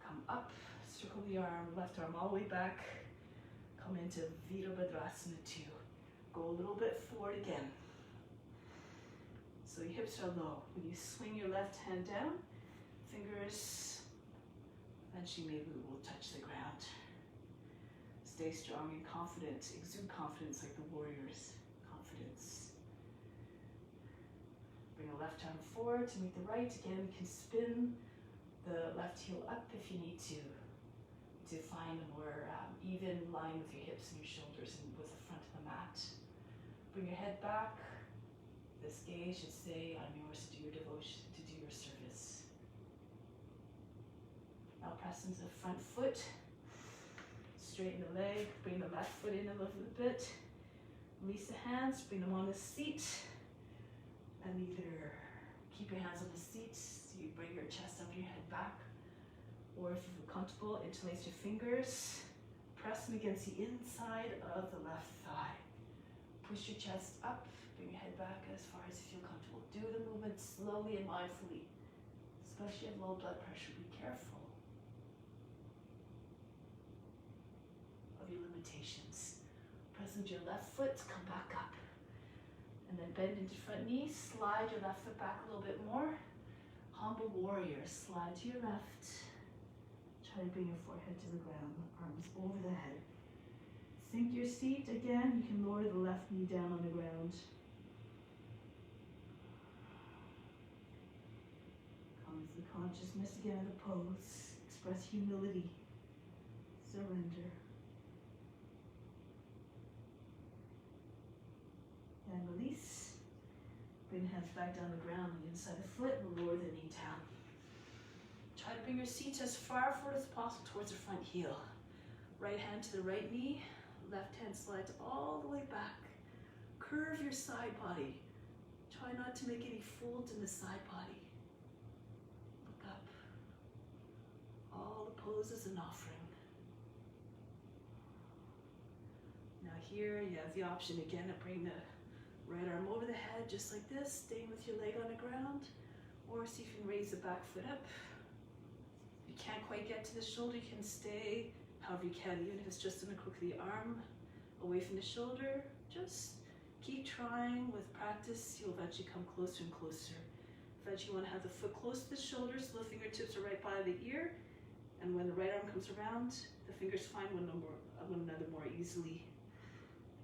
Come up, circle the arm, left arm all the way back. Come into Virabhadrasana 2. Go a little bit forward again. So your hips are low. When you swing your left hand down, fingers eventually maybe will touch the ground. Stay strong and confident. Exude confidence like the warriors. Confidence. Bring the left arm forward to meet the right. Again, you can spin the left heel up if you need to find a more even line with your hips and your shoulders and with the front of the mat. Bring your head back. This gaze should say, I'm yours to do your devotion, to do your service. Now press into the front foot. Straighten the leg, bring the left foot in a little bit. Release the hands, bring them on the seat. And either keep your hands on the seat, so you bring your chest up, your head back. Or if you feel comfortable, interlace your fingers. Press them against the inside of the left thigh. Push your chest up, bring your head back as far as you feel comfortable. Do the movement slowly and mindfully. Especially if you have low blood pressure, be careful of your limitations. Press into your left foot, come back up. Then bend into front knee, slide your left foot back a little bit more. Humble warrior, slide to your left. Try to bring your forehead to the ground, arms over the head. Sink your seat. Again, you can lower the left knee down on the ground. Come to the consciousness again of the pose. Express humility, surrender. And release. Bring the hands back down the ground on the inside of the foot and lower the knee down. Try to bring your seat as far forward as possible towards the front heel. Right hand to the right knee, left hand slides all the way back. Curve your side body. Try not to make any folds in the side body. Look up. All the poses an offering. Now here you have the option again of bring the right arm over the head just like this, staying with your leg on the ground, or see if you can raise the back foot up. If you can't quite get to the shoulder, you can stay however you can, even if it's just in the crook of the arm, away from the shoulder. Just keep trying. With practice, you'll eventually come closer and closer. Eventually you want to have the foot close to the shoulder so the fingertips are right by the ear, and when the right arm comes around, the fingers find one another more easily.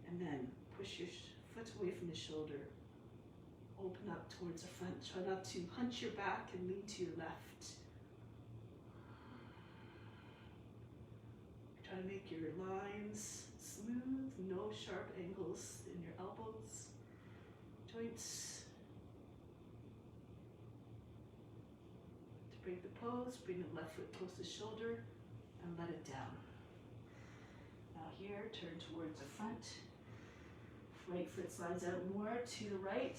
And then push your foot away from the shoulder. Open up towards the front. Try not to hunch your back and lean to your left. Try to make your lines smooth, no sharp angles in your elbows, joints. To break the pose, bring the left foot close to the shoulder and let it down. Now here, turn towards the front. Right foot slides out more to the right,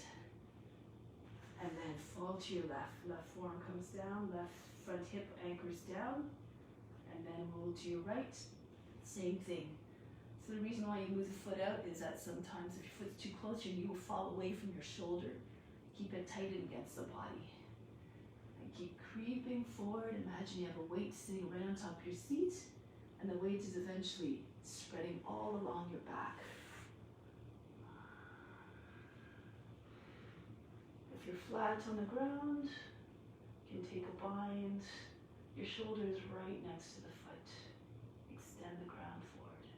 and then fall to your left. Left forearm comes down, left front hip anchors down, and then roll to your right. Same thing. So the reason why you move the foot out is that sometimes if your foot's too close, your knee will fall away from your shoulder. Keep it tight against the body. And keep creeping forward. Imagine you have a weight sitting right on top of your seat, and the weight is eventually spreading all along your back. If you're flat on the ground, you can take a bind. Your shoulder is right next to the foot. Extend the ground forward.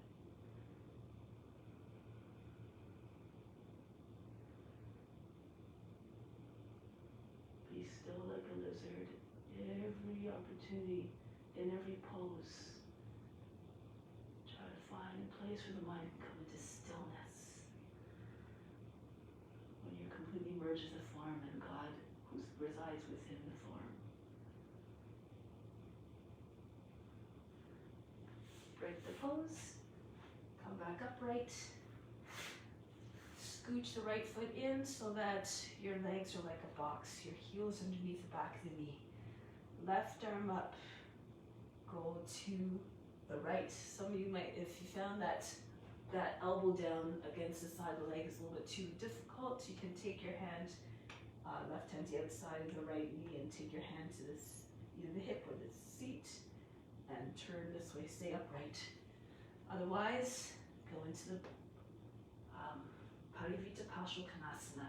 Be still like a lizard. Every opportunity, in every pose, try to find a place where the mind can come into stillness. When you're completely merged with the form and God who resides within the form. Break the pose, come back upright, scooch the right foot in so that your legs are like a box, your heels underneath the back of the knee. Left arm up, go to the right. Some of you might, if you found that elbow down against the side of the leg is a little bit too difficult, you can take your hand, left hand to the outside of the right knee, and take your hand to this, either the hip or the seat, and turn this way, stay upright. Otherwise, go into the Parivita Parshokonasana.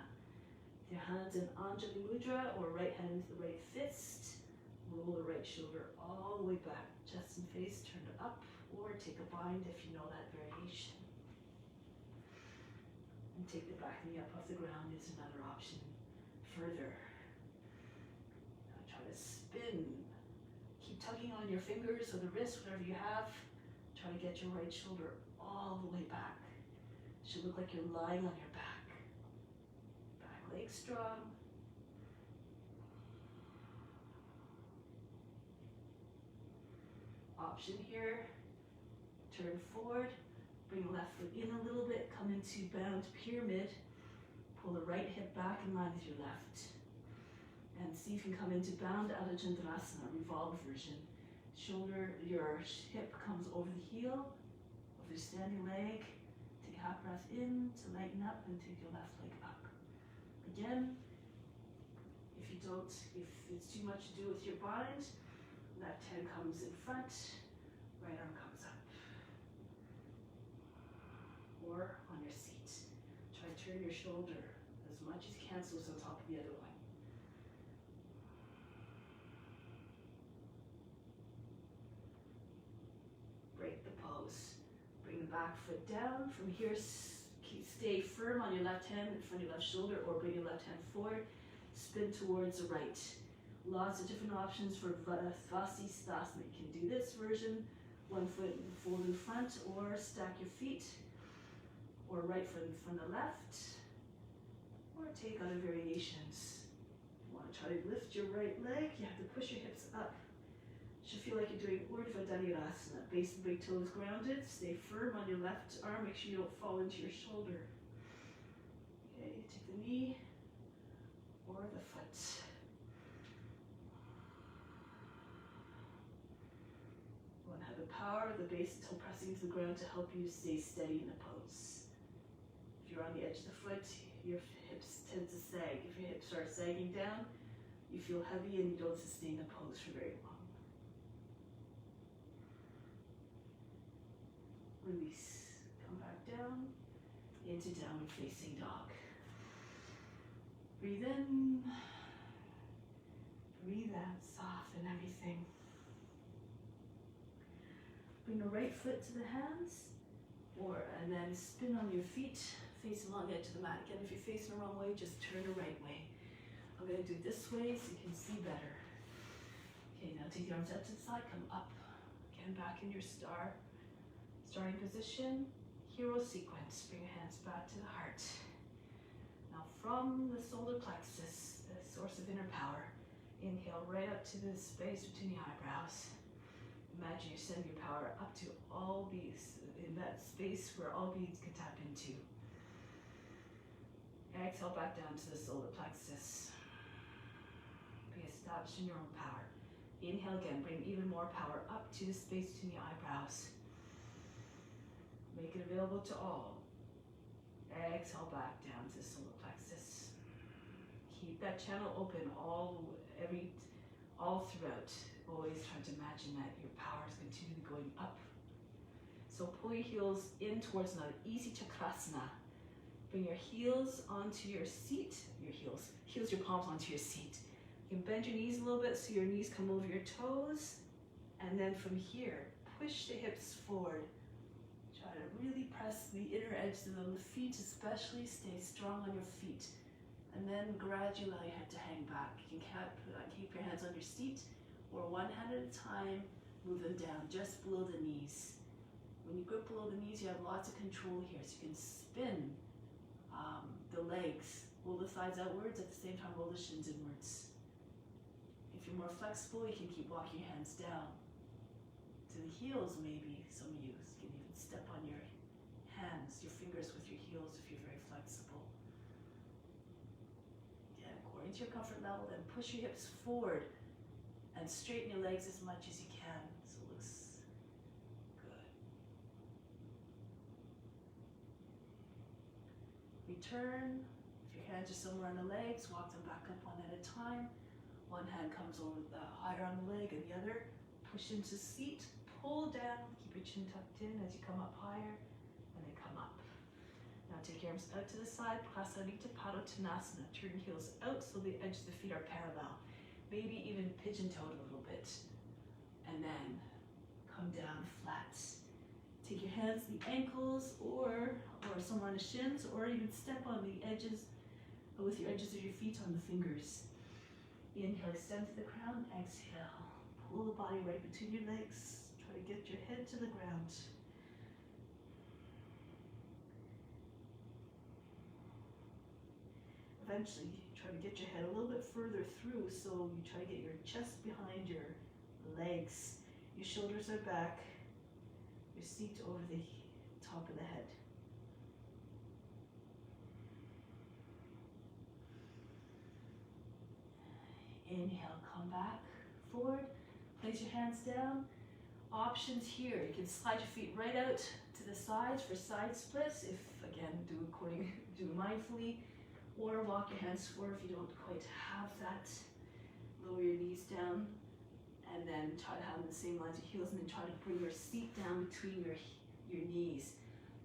Your hands in Anjali Mudra, or right hand into the right fist. Roll the right shoulder all the way back, chest and face turned up, or take a bind if you know that variation. And take the back knee up off the ground is another option. Further. Now try to spin. Keep tugging on your fingers or the wrist, whatever you have. Try to get your right shoulder all the way back. It should look like you're lying on your back. Back leg strong. Option here, turn forward, bring the left foot in a little bit, come into bound pyramid, pull the right hip back in line with your left, and see if you can come into bound Adho Chandrasana, revolved version. Shoulder, your hip comes over the heel of your standing leg. Take a half breath in to lighten up and take your left leg up. Again, if it's too much to do with your bind, left hand comes in front, right arm comes up. Or on your seat. Try to turn your shoulder as as much as you can so it's on top of the other one. Break the pose. Bring the back foot down. From here, stay firm on your left hand in front of your left shoulder, or bring your left hand forward. Spin towards the right. Lots of different options for Vasisthasana. You can do this version, one foot fold in front, or stack your feet, or right foot in front of left, or take other variations. You want to try to lift your right leg, you have to push your hips up. You should feel like you're doing Urdhva Dalirasana. Base and big toes grounded. Stay firm on your left arm. Make sure you don't fall into your shoulder. Okay, take the knee or the foot. You want to have the power of the base until pressing into the ground to help you stay steady in the pose. If you're on the edge of the foot, your hips tend to sag. If your hips start sagging down, you feel heavy and you don't sustain the pose for very long. Release. Come back down into downward facing dog. Breathe in. Breathe out. Soften everything. Bring the right foot to the hands, and then spin on your feet, face along the edge of the mat. Again, if you're facing the wrong way, just turn the right way. I'm going to do this way so you can see better. Okay, now take your arms out to the side, come up. Again, back in your starting position, hero sequence. Bring your hands back to the heart. Now from the solar plexus, the source of inner power, inhale right up to the space between the eyebrows. Imagine you send your power up to all beings, in that space where all beings can tap into. Exhale back down to the solar plexus. Be established in your own power. Inhale again, bring even more power up to the space between the eyebrows. Make it available to all. Exhale back down to the solar plexus. Keep that channel open all throughout. Always trying to imagine that your power is continually going up. So pull your heels in towards another easy Takasana. Bring your heels onto your seat. Heels your palms onto your seat. You can bend your knees a little bit so your knees come over your toes. And then from here, push the hips forward. Try to really press the inner edges of the feet, especially. Stay strong on your feet. And then gradually allow your head to hang back. You can keep your hands on your seat, or one hand at a time, move them down just below the knees. When you grip below the knees, you have lots of control here. So you can spin the legs, roll the thighs outwards, at the same time roll the shins inwards. If you're more flexible, you can keep walking your hands down to the heels maybe. Some of you can even step on your hands, your fingers with your heels if you're very flexible. Again, according to your comfort level, then push your hips forward and straighten your legs as much as you can, so it looks good. Return. If your hands are somewhere on the legs, walk them back up one at a time. One hand comes over higher on the leg, and the other push into seat, pull down, keep your chin tucked in as you come up higher, and then come up. Now take your arms out to the side, Prasarita Padottanasana. Turn heels out so the edges of the feet are parallel. Maybe even pigeon-toed a little bit. And then come down flat. Take your hands to the ankles or somewhere on the shins, or even step on the edges with your edges of your feet on the fingers. Inhale, extend to the crown. Exhale, pull the body right between your legs. Try to get your head to the ground. Eventually, try to get your head a little bit further through, so you try to get your chest behind your legs. Your shoulders are back, your seat over the top of the head. Inhale, come back forward, place your hands down. Options here, you can slide your feet right out to the sides for side splits, if again, do mindfully. Or walk your hands forward if you don't quite have that. Lower your knees down, and then try to have the same lines of heels, and then try to bring your seat down between your knees.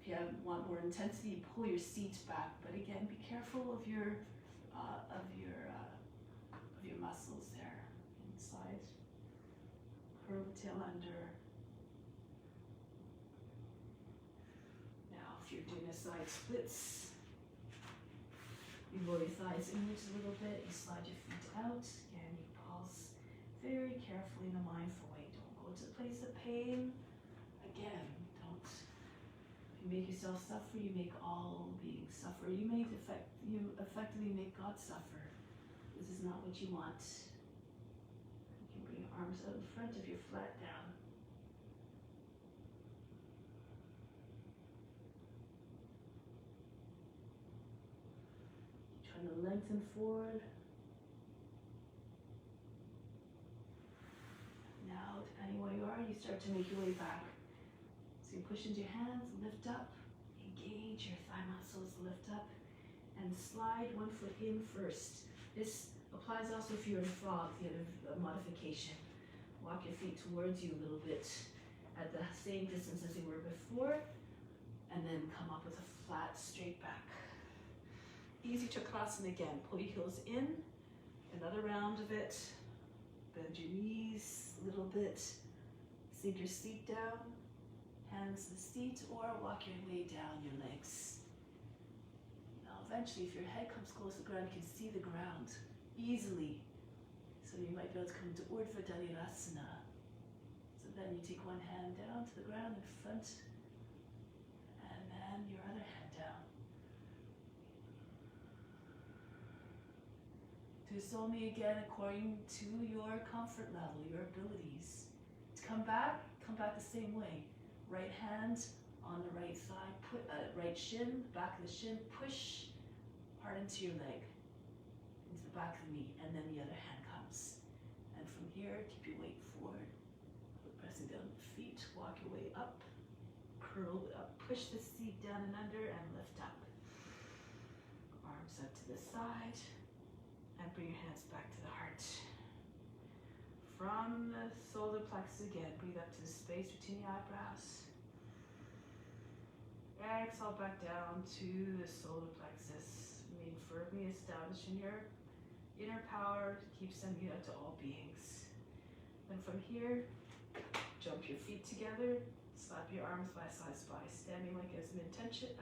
If you want more intensity, pull your seat back. But again, be careful of your muscles there inside. Curl the tail under. Now, if you're doing a side splits, you roll your thighs inwards a little bit. You slide your feet out. Again, you pulse very carefully in a mindful way. Don't go to the place of pain. Again, don't. If you make yourself suffer, you make all beings suffer. You effectively make God suffer. This is not what you want. You can bring your arms out in front of your flat down. Trying to lengthen forward. Now, depending where you are, you start to make your way back. So you push into your hands, lift up, engage your thigh muscles, lift up, and slide one foot in first. This applies also if you're in frog, the other modification. Walk your feet towards you a little bit at the same distance as you were before, and then come up with a flat, straight back. Easy Takasana again. Pull your heels in, another round of it. Bend your knees a little bit. Sink your seat down, hands to the seat, or walk your way down your legs. Eventually, if your head comes close to the ground, you can see the ground easily. So you might be able to come to Urdhva Dalirasana. So then you take one hand down to the ground in front, and then your other hand down. Do so me again according to your comfort level, your abilities. To come back the same way. Right hand on the right thigh, right shin, back of the shin, push hard into your leg, into the back of the knee, and then the other hand comes. And from here, keep your weight forward, pressing down the feet, walk your way up, curl up, push the seat down and under, and lift up. Arms up to the side, and bring your hands back to the heart. From the solar plexus again, breathe up to the space between the eyebrows. Exhale back down to the solar plexus. Remain firmly established in your inner power. Keep sending it out to all beings. Then from here, jump your feet together. Slap your arms by sides by. Standing like as an attention.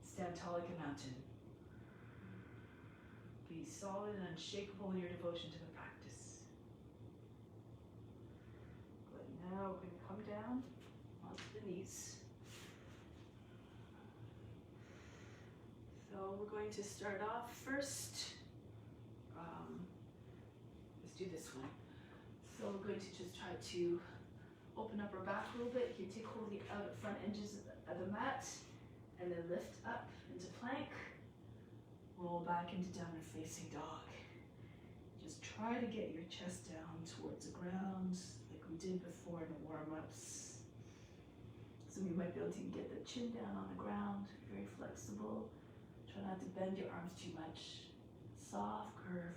Stand tall like a mountain. Be solid and unshakable in your devotion to the practice. Good. Now we're going to come down onto the knees. So we're going to start off first. Let's do this one. So we're going to just try to open up our back a little bit. You take hold of the front edges of the mat and then lift up into plank. Roll back into downward facing dog. Just try to get your chest down towards the ground like we did before in the warm-ups. So you might be able to get the chin down on the ground, very flexible. Try not to bend your arms too much. Soft curve,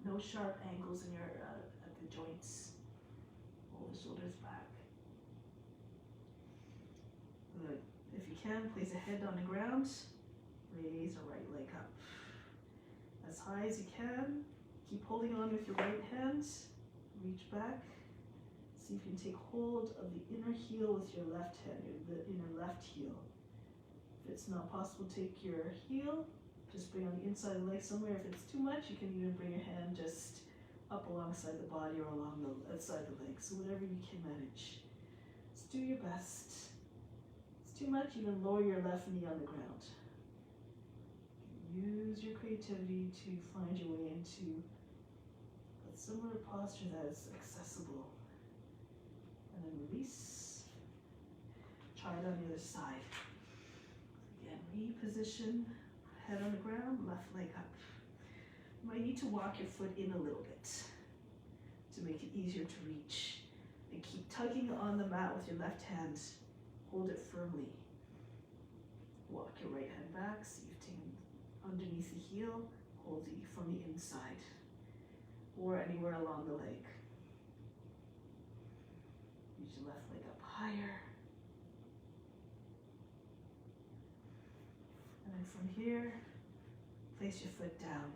no sharp angles in your at the joints. Roll the shoulders back. Good. If you can, place a head on the ground. Raise a right leg up. As high as you can. Keep holding on with your right hand. Reach back. See if you can take hold of the inner heel with your left hand, the inner left heel. If it's not possible, take your heel, just bring on the inside of the leg somewhere. If it's too much, you can even bring your hand just up alongside the body or along the outside the leg. So whatever you can manage. Just do your best. If it's too much, even lower your left knee on the ground. Use your creativity to find your way into a similar posture that is accessible. And then release. Try it on the other side. Again, reposition, head on the ground, left leg up. You might need to walk your foot in a little bit to make it easier to reach. And keep tugging on the mat with your left hand. Hold it firmly. Walk your right hand back, see if you can underneath the heel, hold it from the inside or anywhere along the leg. Reach the left leg up higher. And from here, place your foot down.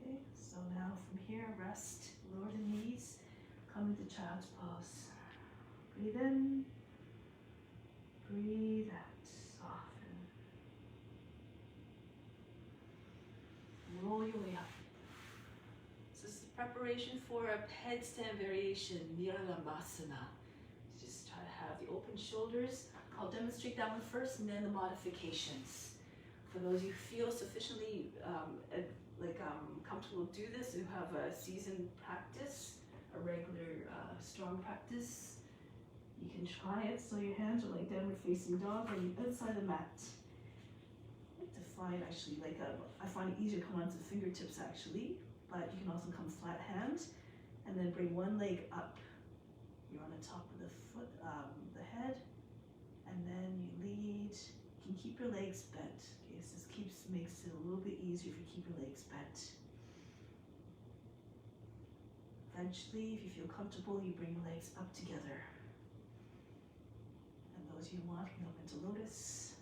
Okay, so now from here, rest, lower the knees, come into child's pose. Breathe in, breathe out, soften. Roll your way up. So this is preparation for a headstand variation, Dalirasana. Just try to have the open shoulders. I'll demonstrate that one first and then the modifications. For those who feel sufficiently comfortable to do this, who have a seasoned practice, a regular strong practice, you can try it so your hands are like downward facing dog or outside the mat. I like to find actually I find it easier to come onto the fingertips actually, but you can also come flat hand and then bring one leg up. You're on the top of the foot, the head, and then you lead. You can keep your legs bent. Okay, so this makes it a little bit easier if you keep your legs bent. Eventually, if you feel comfortable, you bring your legs up together. And those you want can go into lotus.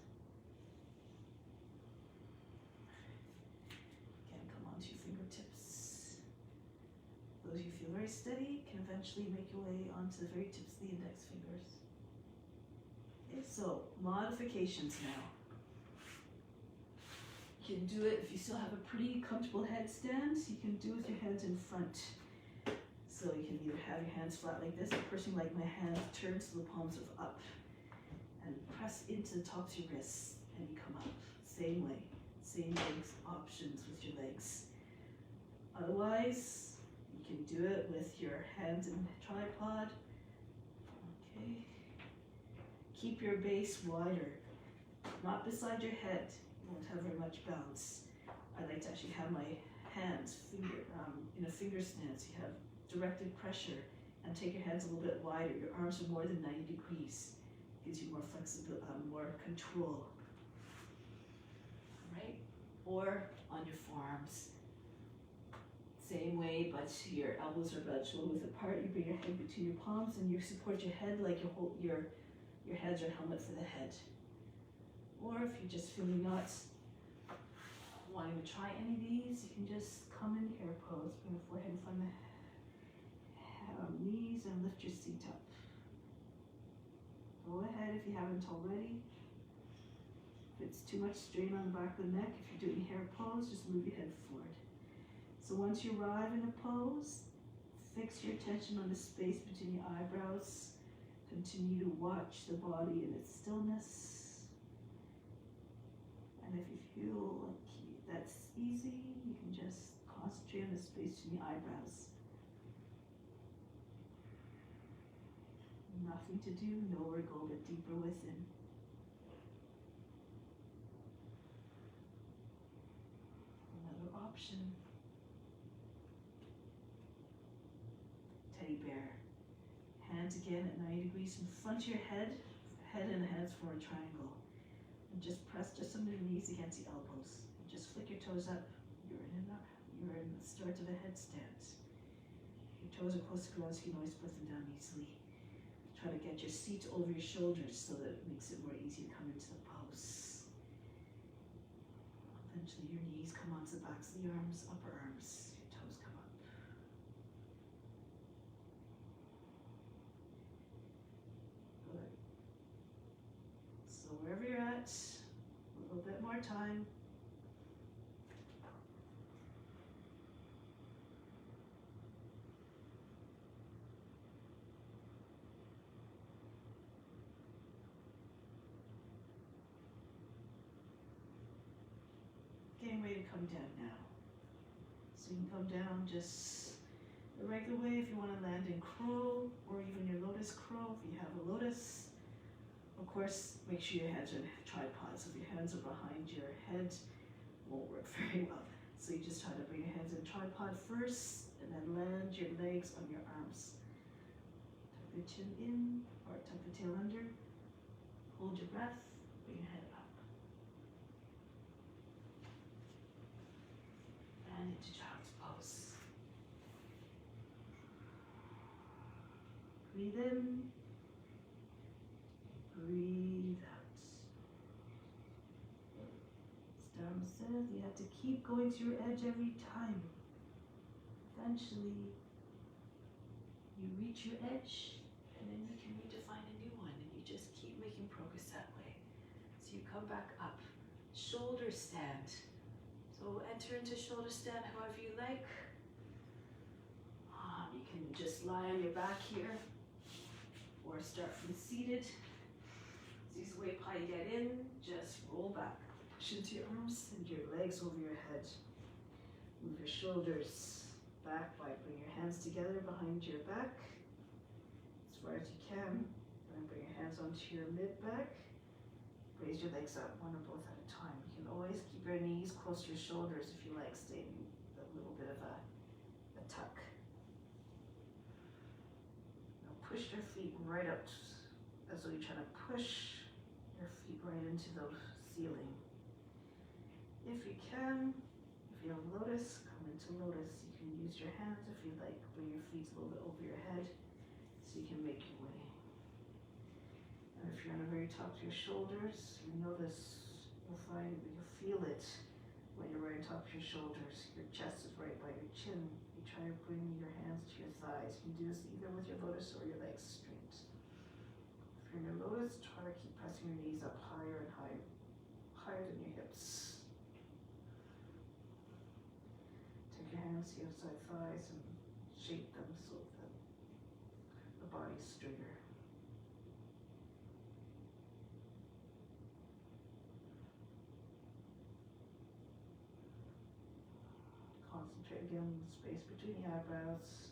Again, come onto your fingertips. Those you feel very steady can eventually make your way onto the very tips of the index fingers. Okay, so modifications now. You can do it if you still have a pretty comfortable headstand. You can do it with your hands in front. So you can either have your hands flat like this, or personally like my hand turns to the palms of up. And press into the tops of your wrists, and you come up. Same way, same legs options with your legs. Otherwise, you can do it with your hands in the tripod. Okay. Keep your base wider, not beside your head. You won't have very much bounce. I like to actually have my hands in a finger stance. You have directed pressure, and take your hands a little bit wider. Your arms are more than 90 degrees. Gives you more flexibility, more control. Right? Or on your forearms. Same way, but your elbows are about shoulder width apart. You bring your head between your palms, and you support your head like your head's your helmet for the head. Or if you're just feeling not wanting to try any of these, you can just come in hare pose. Bring your forehead in front of the knees and lift your seat up. Go ahead if you haven't already. If it's too much strain on the back of the neck, if you're doing hare pose, just move your head forward. So once you arrive in a pose, fix your attention on the space between your eyebrows. Continue to watch the body in its stillness. And if you feel like that's easy, you can just concentrate on the space between your eyebrows. Nothing to do, nowhere to go but deeper within. Another option. Teddy bear. Hands again at 90 degrees in front of your head. Head and hands form a triangle. And just press just under the knees against the elbows. And just flick your toes up. You're in the start of a headstand. Your toes are close to the ground, so you can always put them down easily. Try to get your seat over your shoulders so that it makes it more easy to come into the pose. Eventually your knees come onto the backs of the arms, upper arms, your toes come up. Good. So wherever you're at, a little bit more time. Getting ready to come down now. So you can come down just the regular way if you want to land in crow, or even your lotus crow if you have a lotus. Of course, make sure your hands are in tripods. If your hands are behind your head, it won't work very well. So you just try to bring your hands in tripod first, and then land your legs on your arms. Tuck your chin in, or tuck the tail under. Hold your breath, bring your head up. And into child's pose. Breathe in, breathe out. says, you have to keep going to your edge every time. Eventually, you reach your edge, and then you can redefine a new one, and you just keep making progress that way. So you come back up. Shoulder stand. So enter into shoulder stand however you like. You can just lie on your back here, or start from seated. This is the way how you get in. Just roll back. Push into your arms and your legs over your head. Move your shoulders back by putting your hands together behind your back as far as you can. And bring your hands onto your mid-back. Raise your legs up, one or both at a time. You can always keep your knees close to your shoulders if you like, staying a little bit of a tuck. Now push your feet right up as though you're trying to push your feet right into the ceiling. If you can, if you have lotus, come into lotus. You can use your hands if you like. Bring your feet a little bit over your head so you can make your way. And if you're on the very top of your shoulders, you notice, you'll feel it when you're right on top of your shoulders. Your chest is right by your chin. You try to bring your hands to your thighs. You can do this either with your lotus or your legs straight. If you're in your lotus, try to keep pressing your knees up higher and higher, higher than your hips. Take your hands to your outside thighs and shape them so that the body's straighter. Concentrate again on the space between the eyebrows.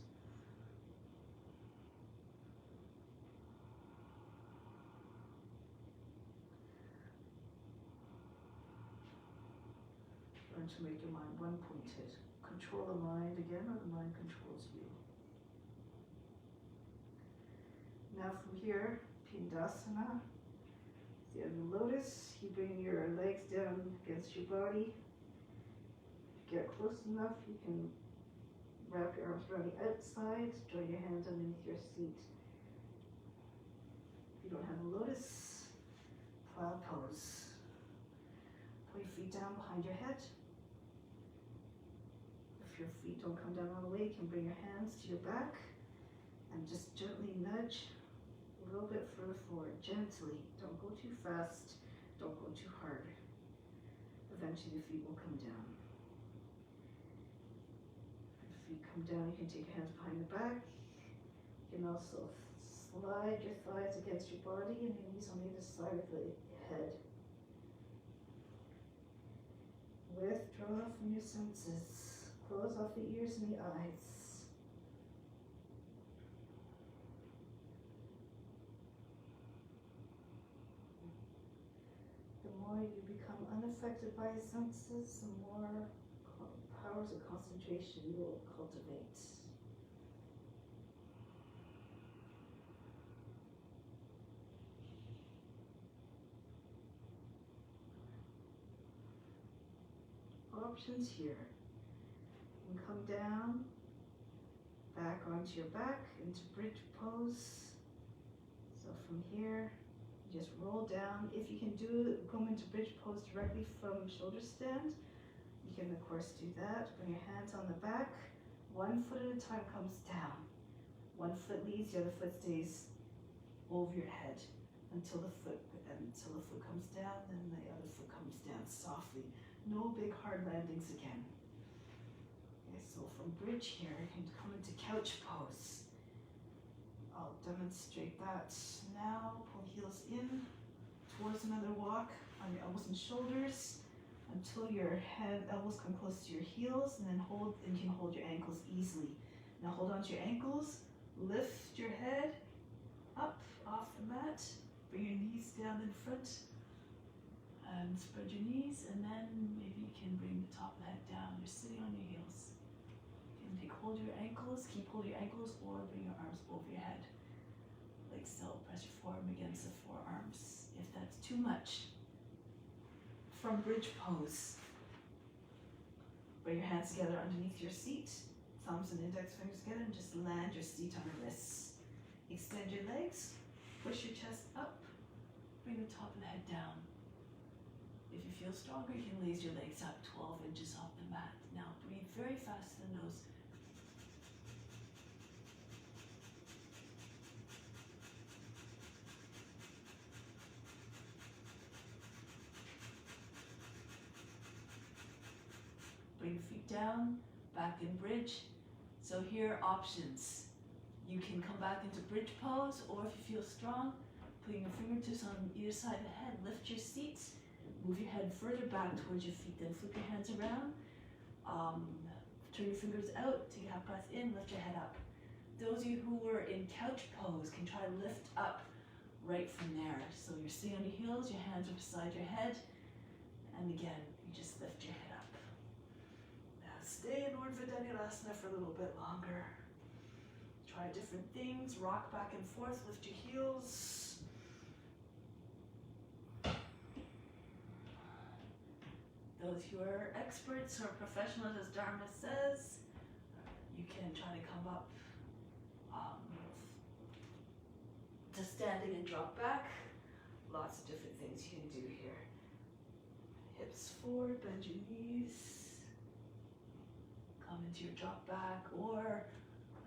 Learn to make your mind one-pointed. Control the mind again, or the mind controls you. Now from here, Pindasana. So you have the lotus. You bring your legs down against your body. Get close enough, you can wrap your arms around the outside, join your hands underneath your seat. If you don't have a lotus, plow pose. Pull your feet down behind your head. If your feet don't come down all the way, you can bring your hands to your back and just gently nudge a little bit further forward, gently. Don't go too fast, don't go too hard. Eventually the feet will come down. Come down, you can take your hands behind the back. You can also slide your thighs against your body and your knees on either side of the head. Withdraw from your senses. Close off the ears and the eyes. The more you become unaffected by your senses, the more powers of concentration you will cultivate. Options here. You can come down, back onto your back into bridge pose. So from here, you just roll down. If you can come into bridge pose directly from shoulder stand, you can of course do that. Bring your hands on the back. 1 foot at a time comes down. 1 foot leaves, the other foot stays over your head until the foot comes down, then the other foot comes down softly. No big hard landings again. Okay, so from bridge here, you can come into couch pose. I'll demonstrate that now. Pull heels in towards another walk on your elbows and shoulders until your elbows come close to your heels, and then you can hold your ankles easily. Now hold on to your ankles, lift your head up off the mat, bring your knees down in front, and spread your knees, and then maybe you can bring the top of the head down. You're sitting on your heels. You can hold your ankles, keep holding your ankles, or bring your arms over your head. Like so, press your forearm against the forearms. If that's too much, from bridge pose, bring your hands together underneath your seat, thumbs and index fingers together, and just land your seat on your wrists. Extend your legs, push your chest up, bring the top of the head down. If you feel stronger, you can raise your legs up 12 inches off the mat. Now breathe very fast in the nose. Bring your feet down, back in bridge. So here are options. You can come back into bridge pose, or if you feel strong, putting your fingertips on either side of the head, lift your seat, move your head further back towards your feet, then flip your hands around. Turn your fingers out, take a half breath in, lift your head up. Those of you who were in couch pose can try to lift up right from there. So you're sitting on your heels, your hands are beside your head, and again, you just lift your head up. Now stay in Urdhva Dalirasana for a little bit longer. Try different things, rock back and forth, lift your heels. Those who are experts or professionals, as Dharma says, you can try to come up to standing and drop back. Lots of different things you can do here. Hips forward, bend your knees. Come into your drop back, or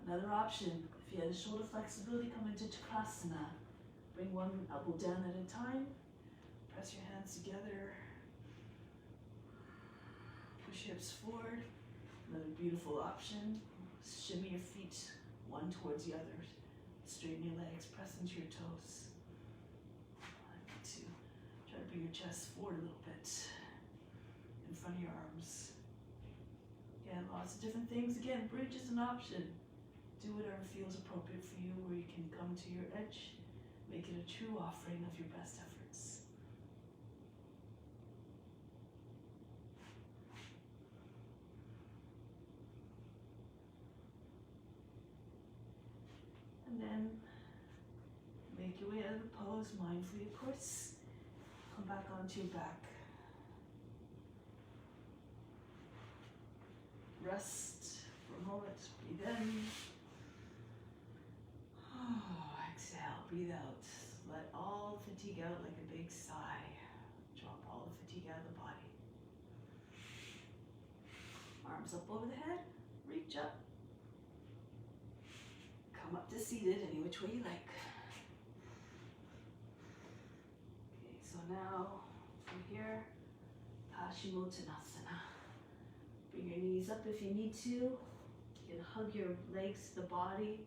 another option, if you have the shoulder flexibility, come into Takasana. Bring one elbow down at a time. Press your hands together. Push your hips forward. Another beautiful option. Shimmy your feet one towards the other. Straighten your legs. Press into your toes. 1, 2. Try to bring your chest forward a little bit. In front of your arms. Again, lots of different things. Again, bridge is an option. Do whatever feels appropriate for you, where you can come to your edge. Make it a true offering of your best efforts. And then make your way out of the pose, mindfully of course. Come back onto your back. Rest for a moment, breathe in. Exhale, breathe out. Let all fatigue out like a big sigh. Drop all the fatigue out of the body. Arms up over the head, reach up. Come up to seated, any which way you like. Okay, so now from here, Paschimottanasana. Bring your knees up if you need to. You can hug your legs to the body.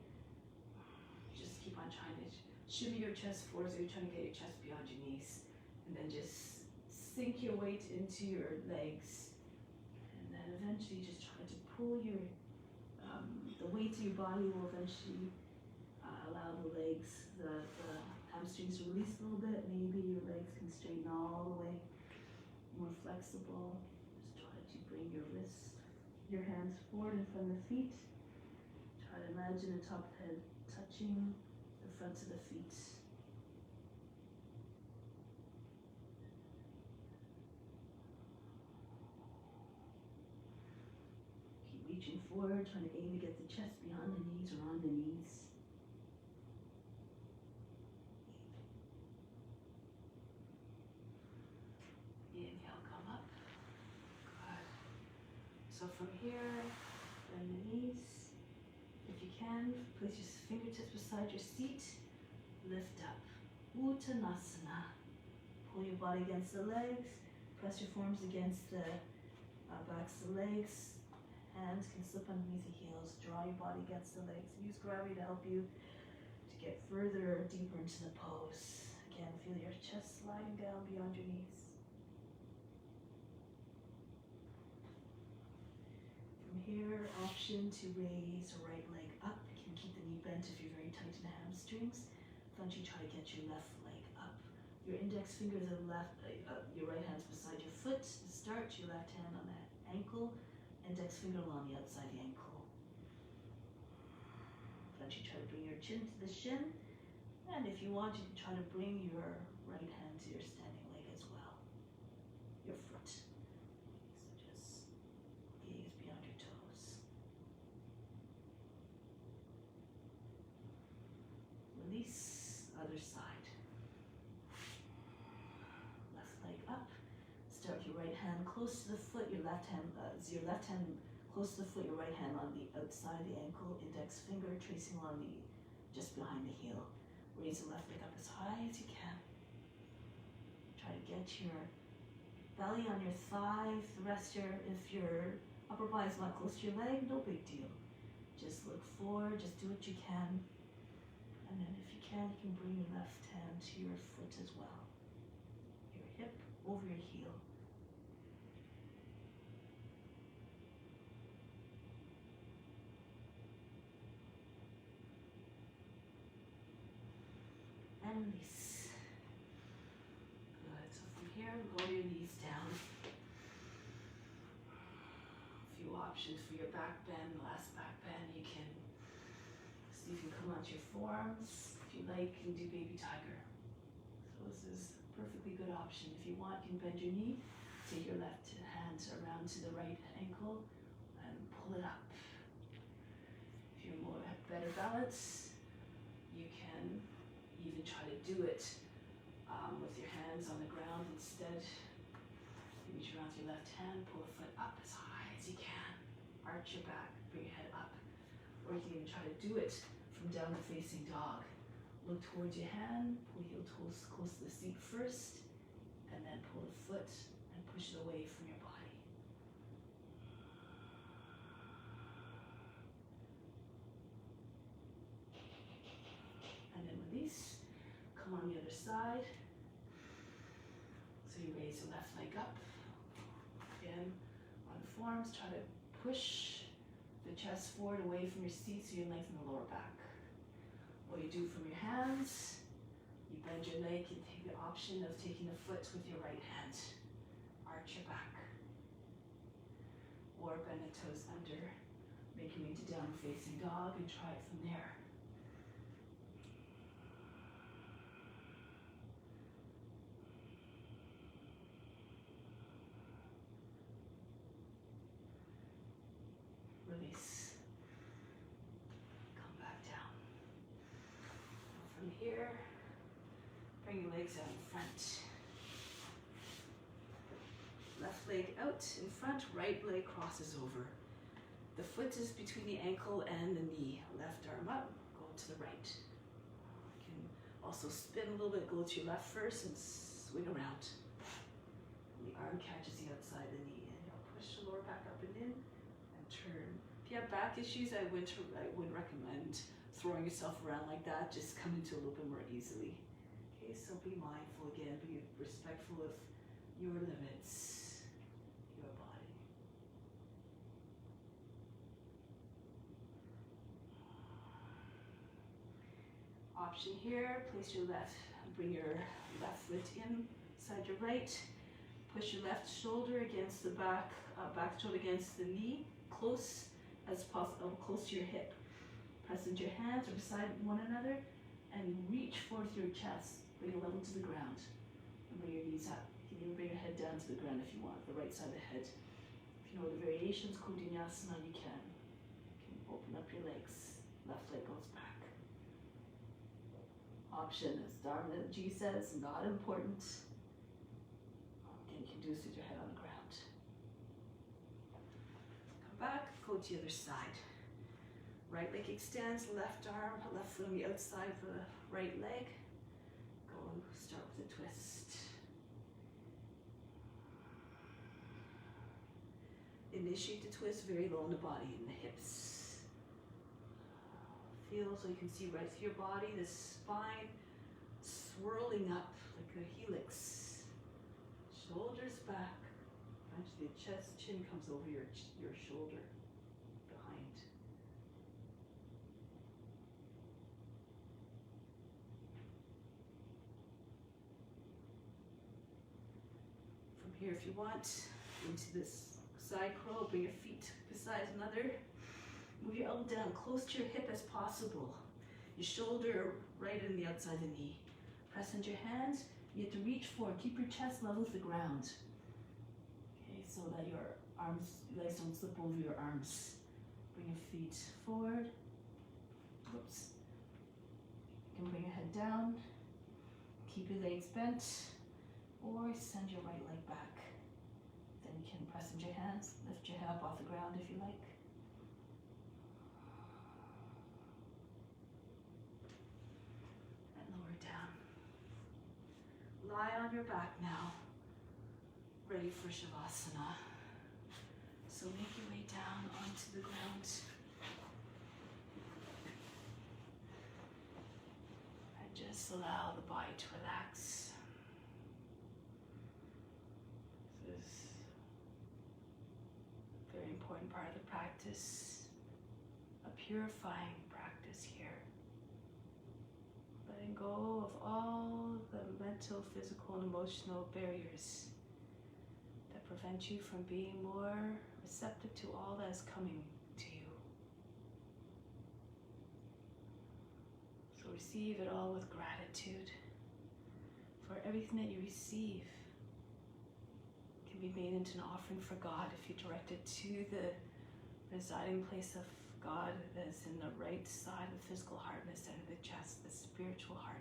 Just keep on trying to shimmy your chest forward, so you're trying to get your chest beyond your knees. And then just sink your weight into your legs. And then eventually just try to pull your, the weight of your body will eventually allow the legs, the hamstrings to release a little bit. Maybe your legs can straighten all the way, more flexible. Just try to bring your wrists, your hands forward in front of the feet. Try to imagine the top of the head touching the fronts of the feet. Keep reaching forward, trying to aim to get the chest behind the knees or on the knees. Inhale, come up. Good. So from here, bend the knees. If you can, place your fingertips beside your seat. Lift up. Uttanasana. Pull your body against the legs. Press your forearms against the backs of the legs. Hands can slip underneath the heels. Draw your body against the legs. Use gravity to help you to get further, deeper into the pose. Again, feel your chest sliding down beyond your knees. From here, option to raise the right leg up. You can keep the knee bent if you're very tight in the hamstrings. Eventually try to get your left leg up. Your index fingers are your right hand's beside your foot to start. Your left hand on the ankle. Index finger along the outside of the ankle. Eventually try to bring your chin to the shin. And if you want, you can try to bring your right hand to your standing leg as well. Your foot. So just gaze beyond your toes. Release, other side. Left leg up. close to the foot, your left hand close to the foot, your right hand on the outside of the ankle, index finger tracing along just behind the heel. Raise the left leg up as high as you can. Try to get your belly on your thigh. If your upper body is not close to your leg, no big deal. Just look forward, just do what you can. And then if you can bring your left hand to your foot as well. Your hip over your heel. And release. Good. So from here, lower your knees down. A few options for your back bend. Last back bend, you can see if you can come onto your forearms. If you like, you can do baby tiger. So this is a perfectly good option. If you want, you can bend your knee, take your left hand around to the right ankle, and pull it up. If you have better balance, you can even try to do it with your hands on the ground instead. You reach around with your left hand, pull the foot up as high as you can. Arch your back, bring your head up. Or you can even try to do it from down the facing dog. Look towards your hand, pull your heel toes close to the seat first, and then pull the foot and push it away from your body. And then release. Come on the other side. So you raise your left leg up. Again, on the forearms, try to push the chest forward away from your seat so you lengthen the lower back. What you do from your hands, you bend your leg and take the option of taking the foot with your right hand. Arch your back. Or bend the toes under, make your way to down facing dog and try it from there. Release. Come back down. From here, bring your legs out in front. Left leg out in front, right leg crosses over. The foot is between the ankle and the knee. Left arm up, go to the right. You can also spin a little bit, go to your left first and swing around. The arm catches the outside of the knee and you'll push the lower back up and in and turn. If you have back issues, I wouldn't recommend throwing yourself around like that. Just come into a little bit more easily. Okay, so be mindful again, be respectful of your limits, your body. Option here, place your bring your left foot inside your right. Push your left shoulder against the back shoulder against the knee, close as possible, close to your hip. Press into your hands or beside one another and reach forward with your chest. Bring it level to the ground and bring your knees up. You can even bring your head down to the ground if you want, the right side of the head. If you know the variations, Pindasana, you can. You can open up your legs. Left leg goes back. Option, as Dharma Yoga says, not important. Again, you can do this with your head on the ground. Come back, go to the other side. Right leg extends, left foot on the outside of the right leg. Go, start with a twist. Initiate the twist very low in the body, in the hips. Feel so you can see right through your body, the spine swirling up like a helix. Shoulders back. Actually, the chest, chin comes over your shoulder. Here, if you want, into this side curl, bring your feet beside another. Move your elbow down close to your hip as possible. Your shoulder right in the outside of the knee. Press into your hands. You have to reach forward. Keep your chest level with the ground. Okay, so that your legs don't slip over your arms. Bring your feet forward. Whoops. You can bring your head down. Keep your legs bent. Or send your right leg back. Then you can press into your hands, lift your head up off the ground if you like. And lower down. Lie on your back now, ready for Shavasana. So make your way down onto the ground. And just allow the body to relax. This is a very important part of the practice, a purifying practice here. Letting go of all the mental, physical, and emotional barriers that prevent you from being more receptive to all that is coming to you. So receive it all with gratitude, for everything that you receive can be made into an offering for God if you direct it to the residing place of God that is in the right side of the physical heart, in the center of the chest, the spiritual heart.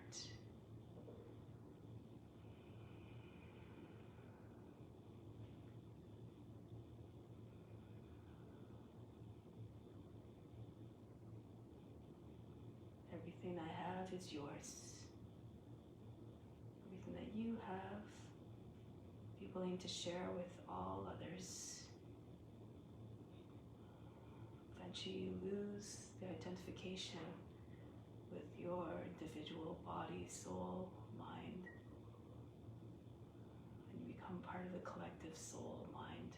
Everything I have is yours. Everything that you have, be willing to share with all others. Eventually you lose the identification with your individual body, soul, mind, and you become part of the collective soul, mind,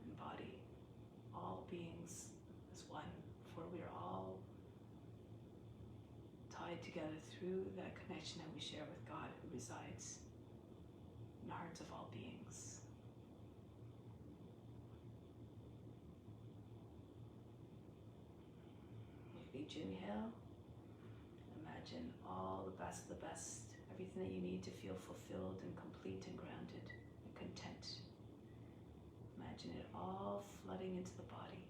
and body. All beings as one, for we are all tied together through that connection that we share with God, who resides in the hearts of all beings. With each inhale, imagine all the best of the best, everything that you need to feel fulfilled and complete and grounded and content. Imagine it all flooding into the body.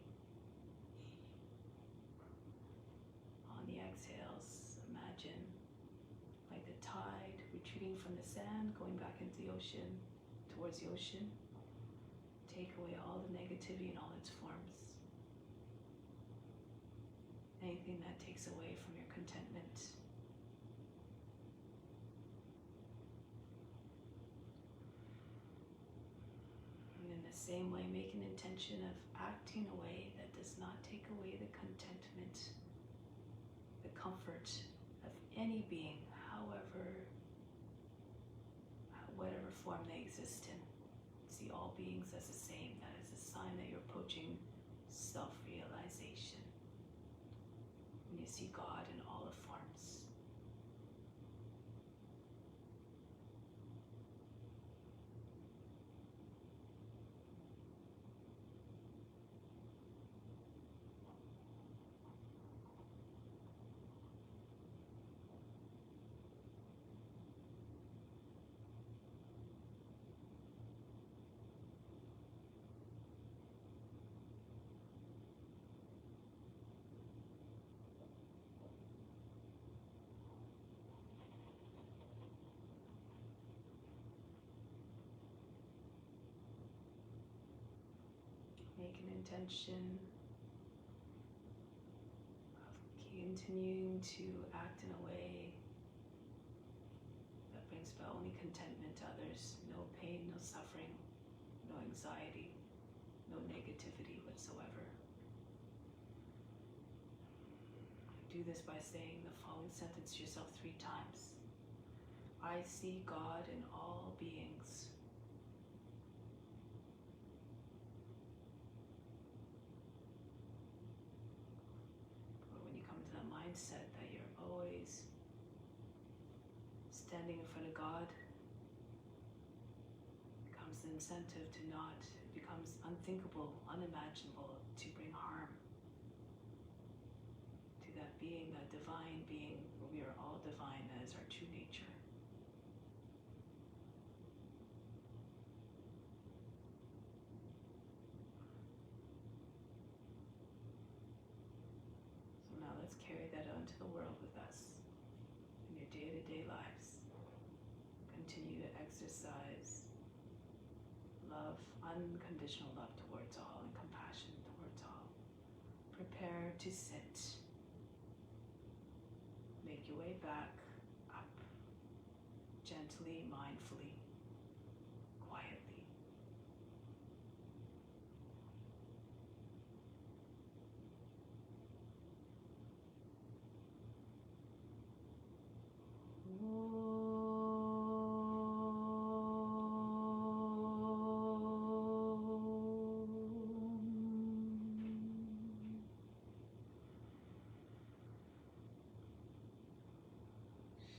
On the exhales, imagine like the tide retreating from the sand, going back into the ocean, towards the ocean. Take away all the negativity in all its forms. Anything that takes away from your contentment. And in the same way, make an intention of acting in a way that does not take away the contentment, the comfort of any being, whatever form they exist in. See all beings as the same. That is a sign that you're approaching self-realization. When you see God in all the forms. Make an intention of continuing to act in a way that brings about only contentment to others. No pain, no suffering, no anxiety, no negativity whatsoever. Do this by saying the following sentence to yourself 3 times. I see God in all beings. Mindset that you're always standing in front of God, becomes the incentive to not, it becomes unthinkable, unimaginable to bring harm to that being, that divine being. We are all divine, that is our true nature. Let's carry that out into the world with us in your day-to-day lives. Continue to exercise love, unconditional love towards all, and compassion towards all. Prepare to sit. Make your way back up, gently, mindfully, quietly.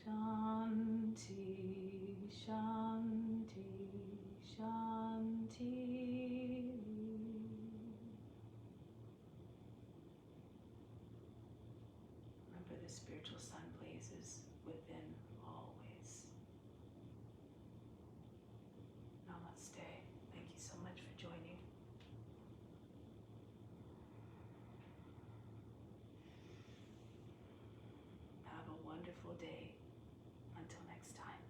Shanti, Shanti, Shanti. Remember, the spiritual sun blazes within always. Namaste. Thank you so much for joining. Have a wonderful day. Until next time.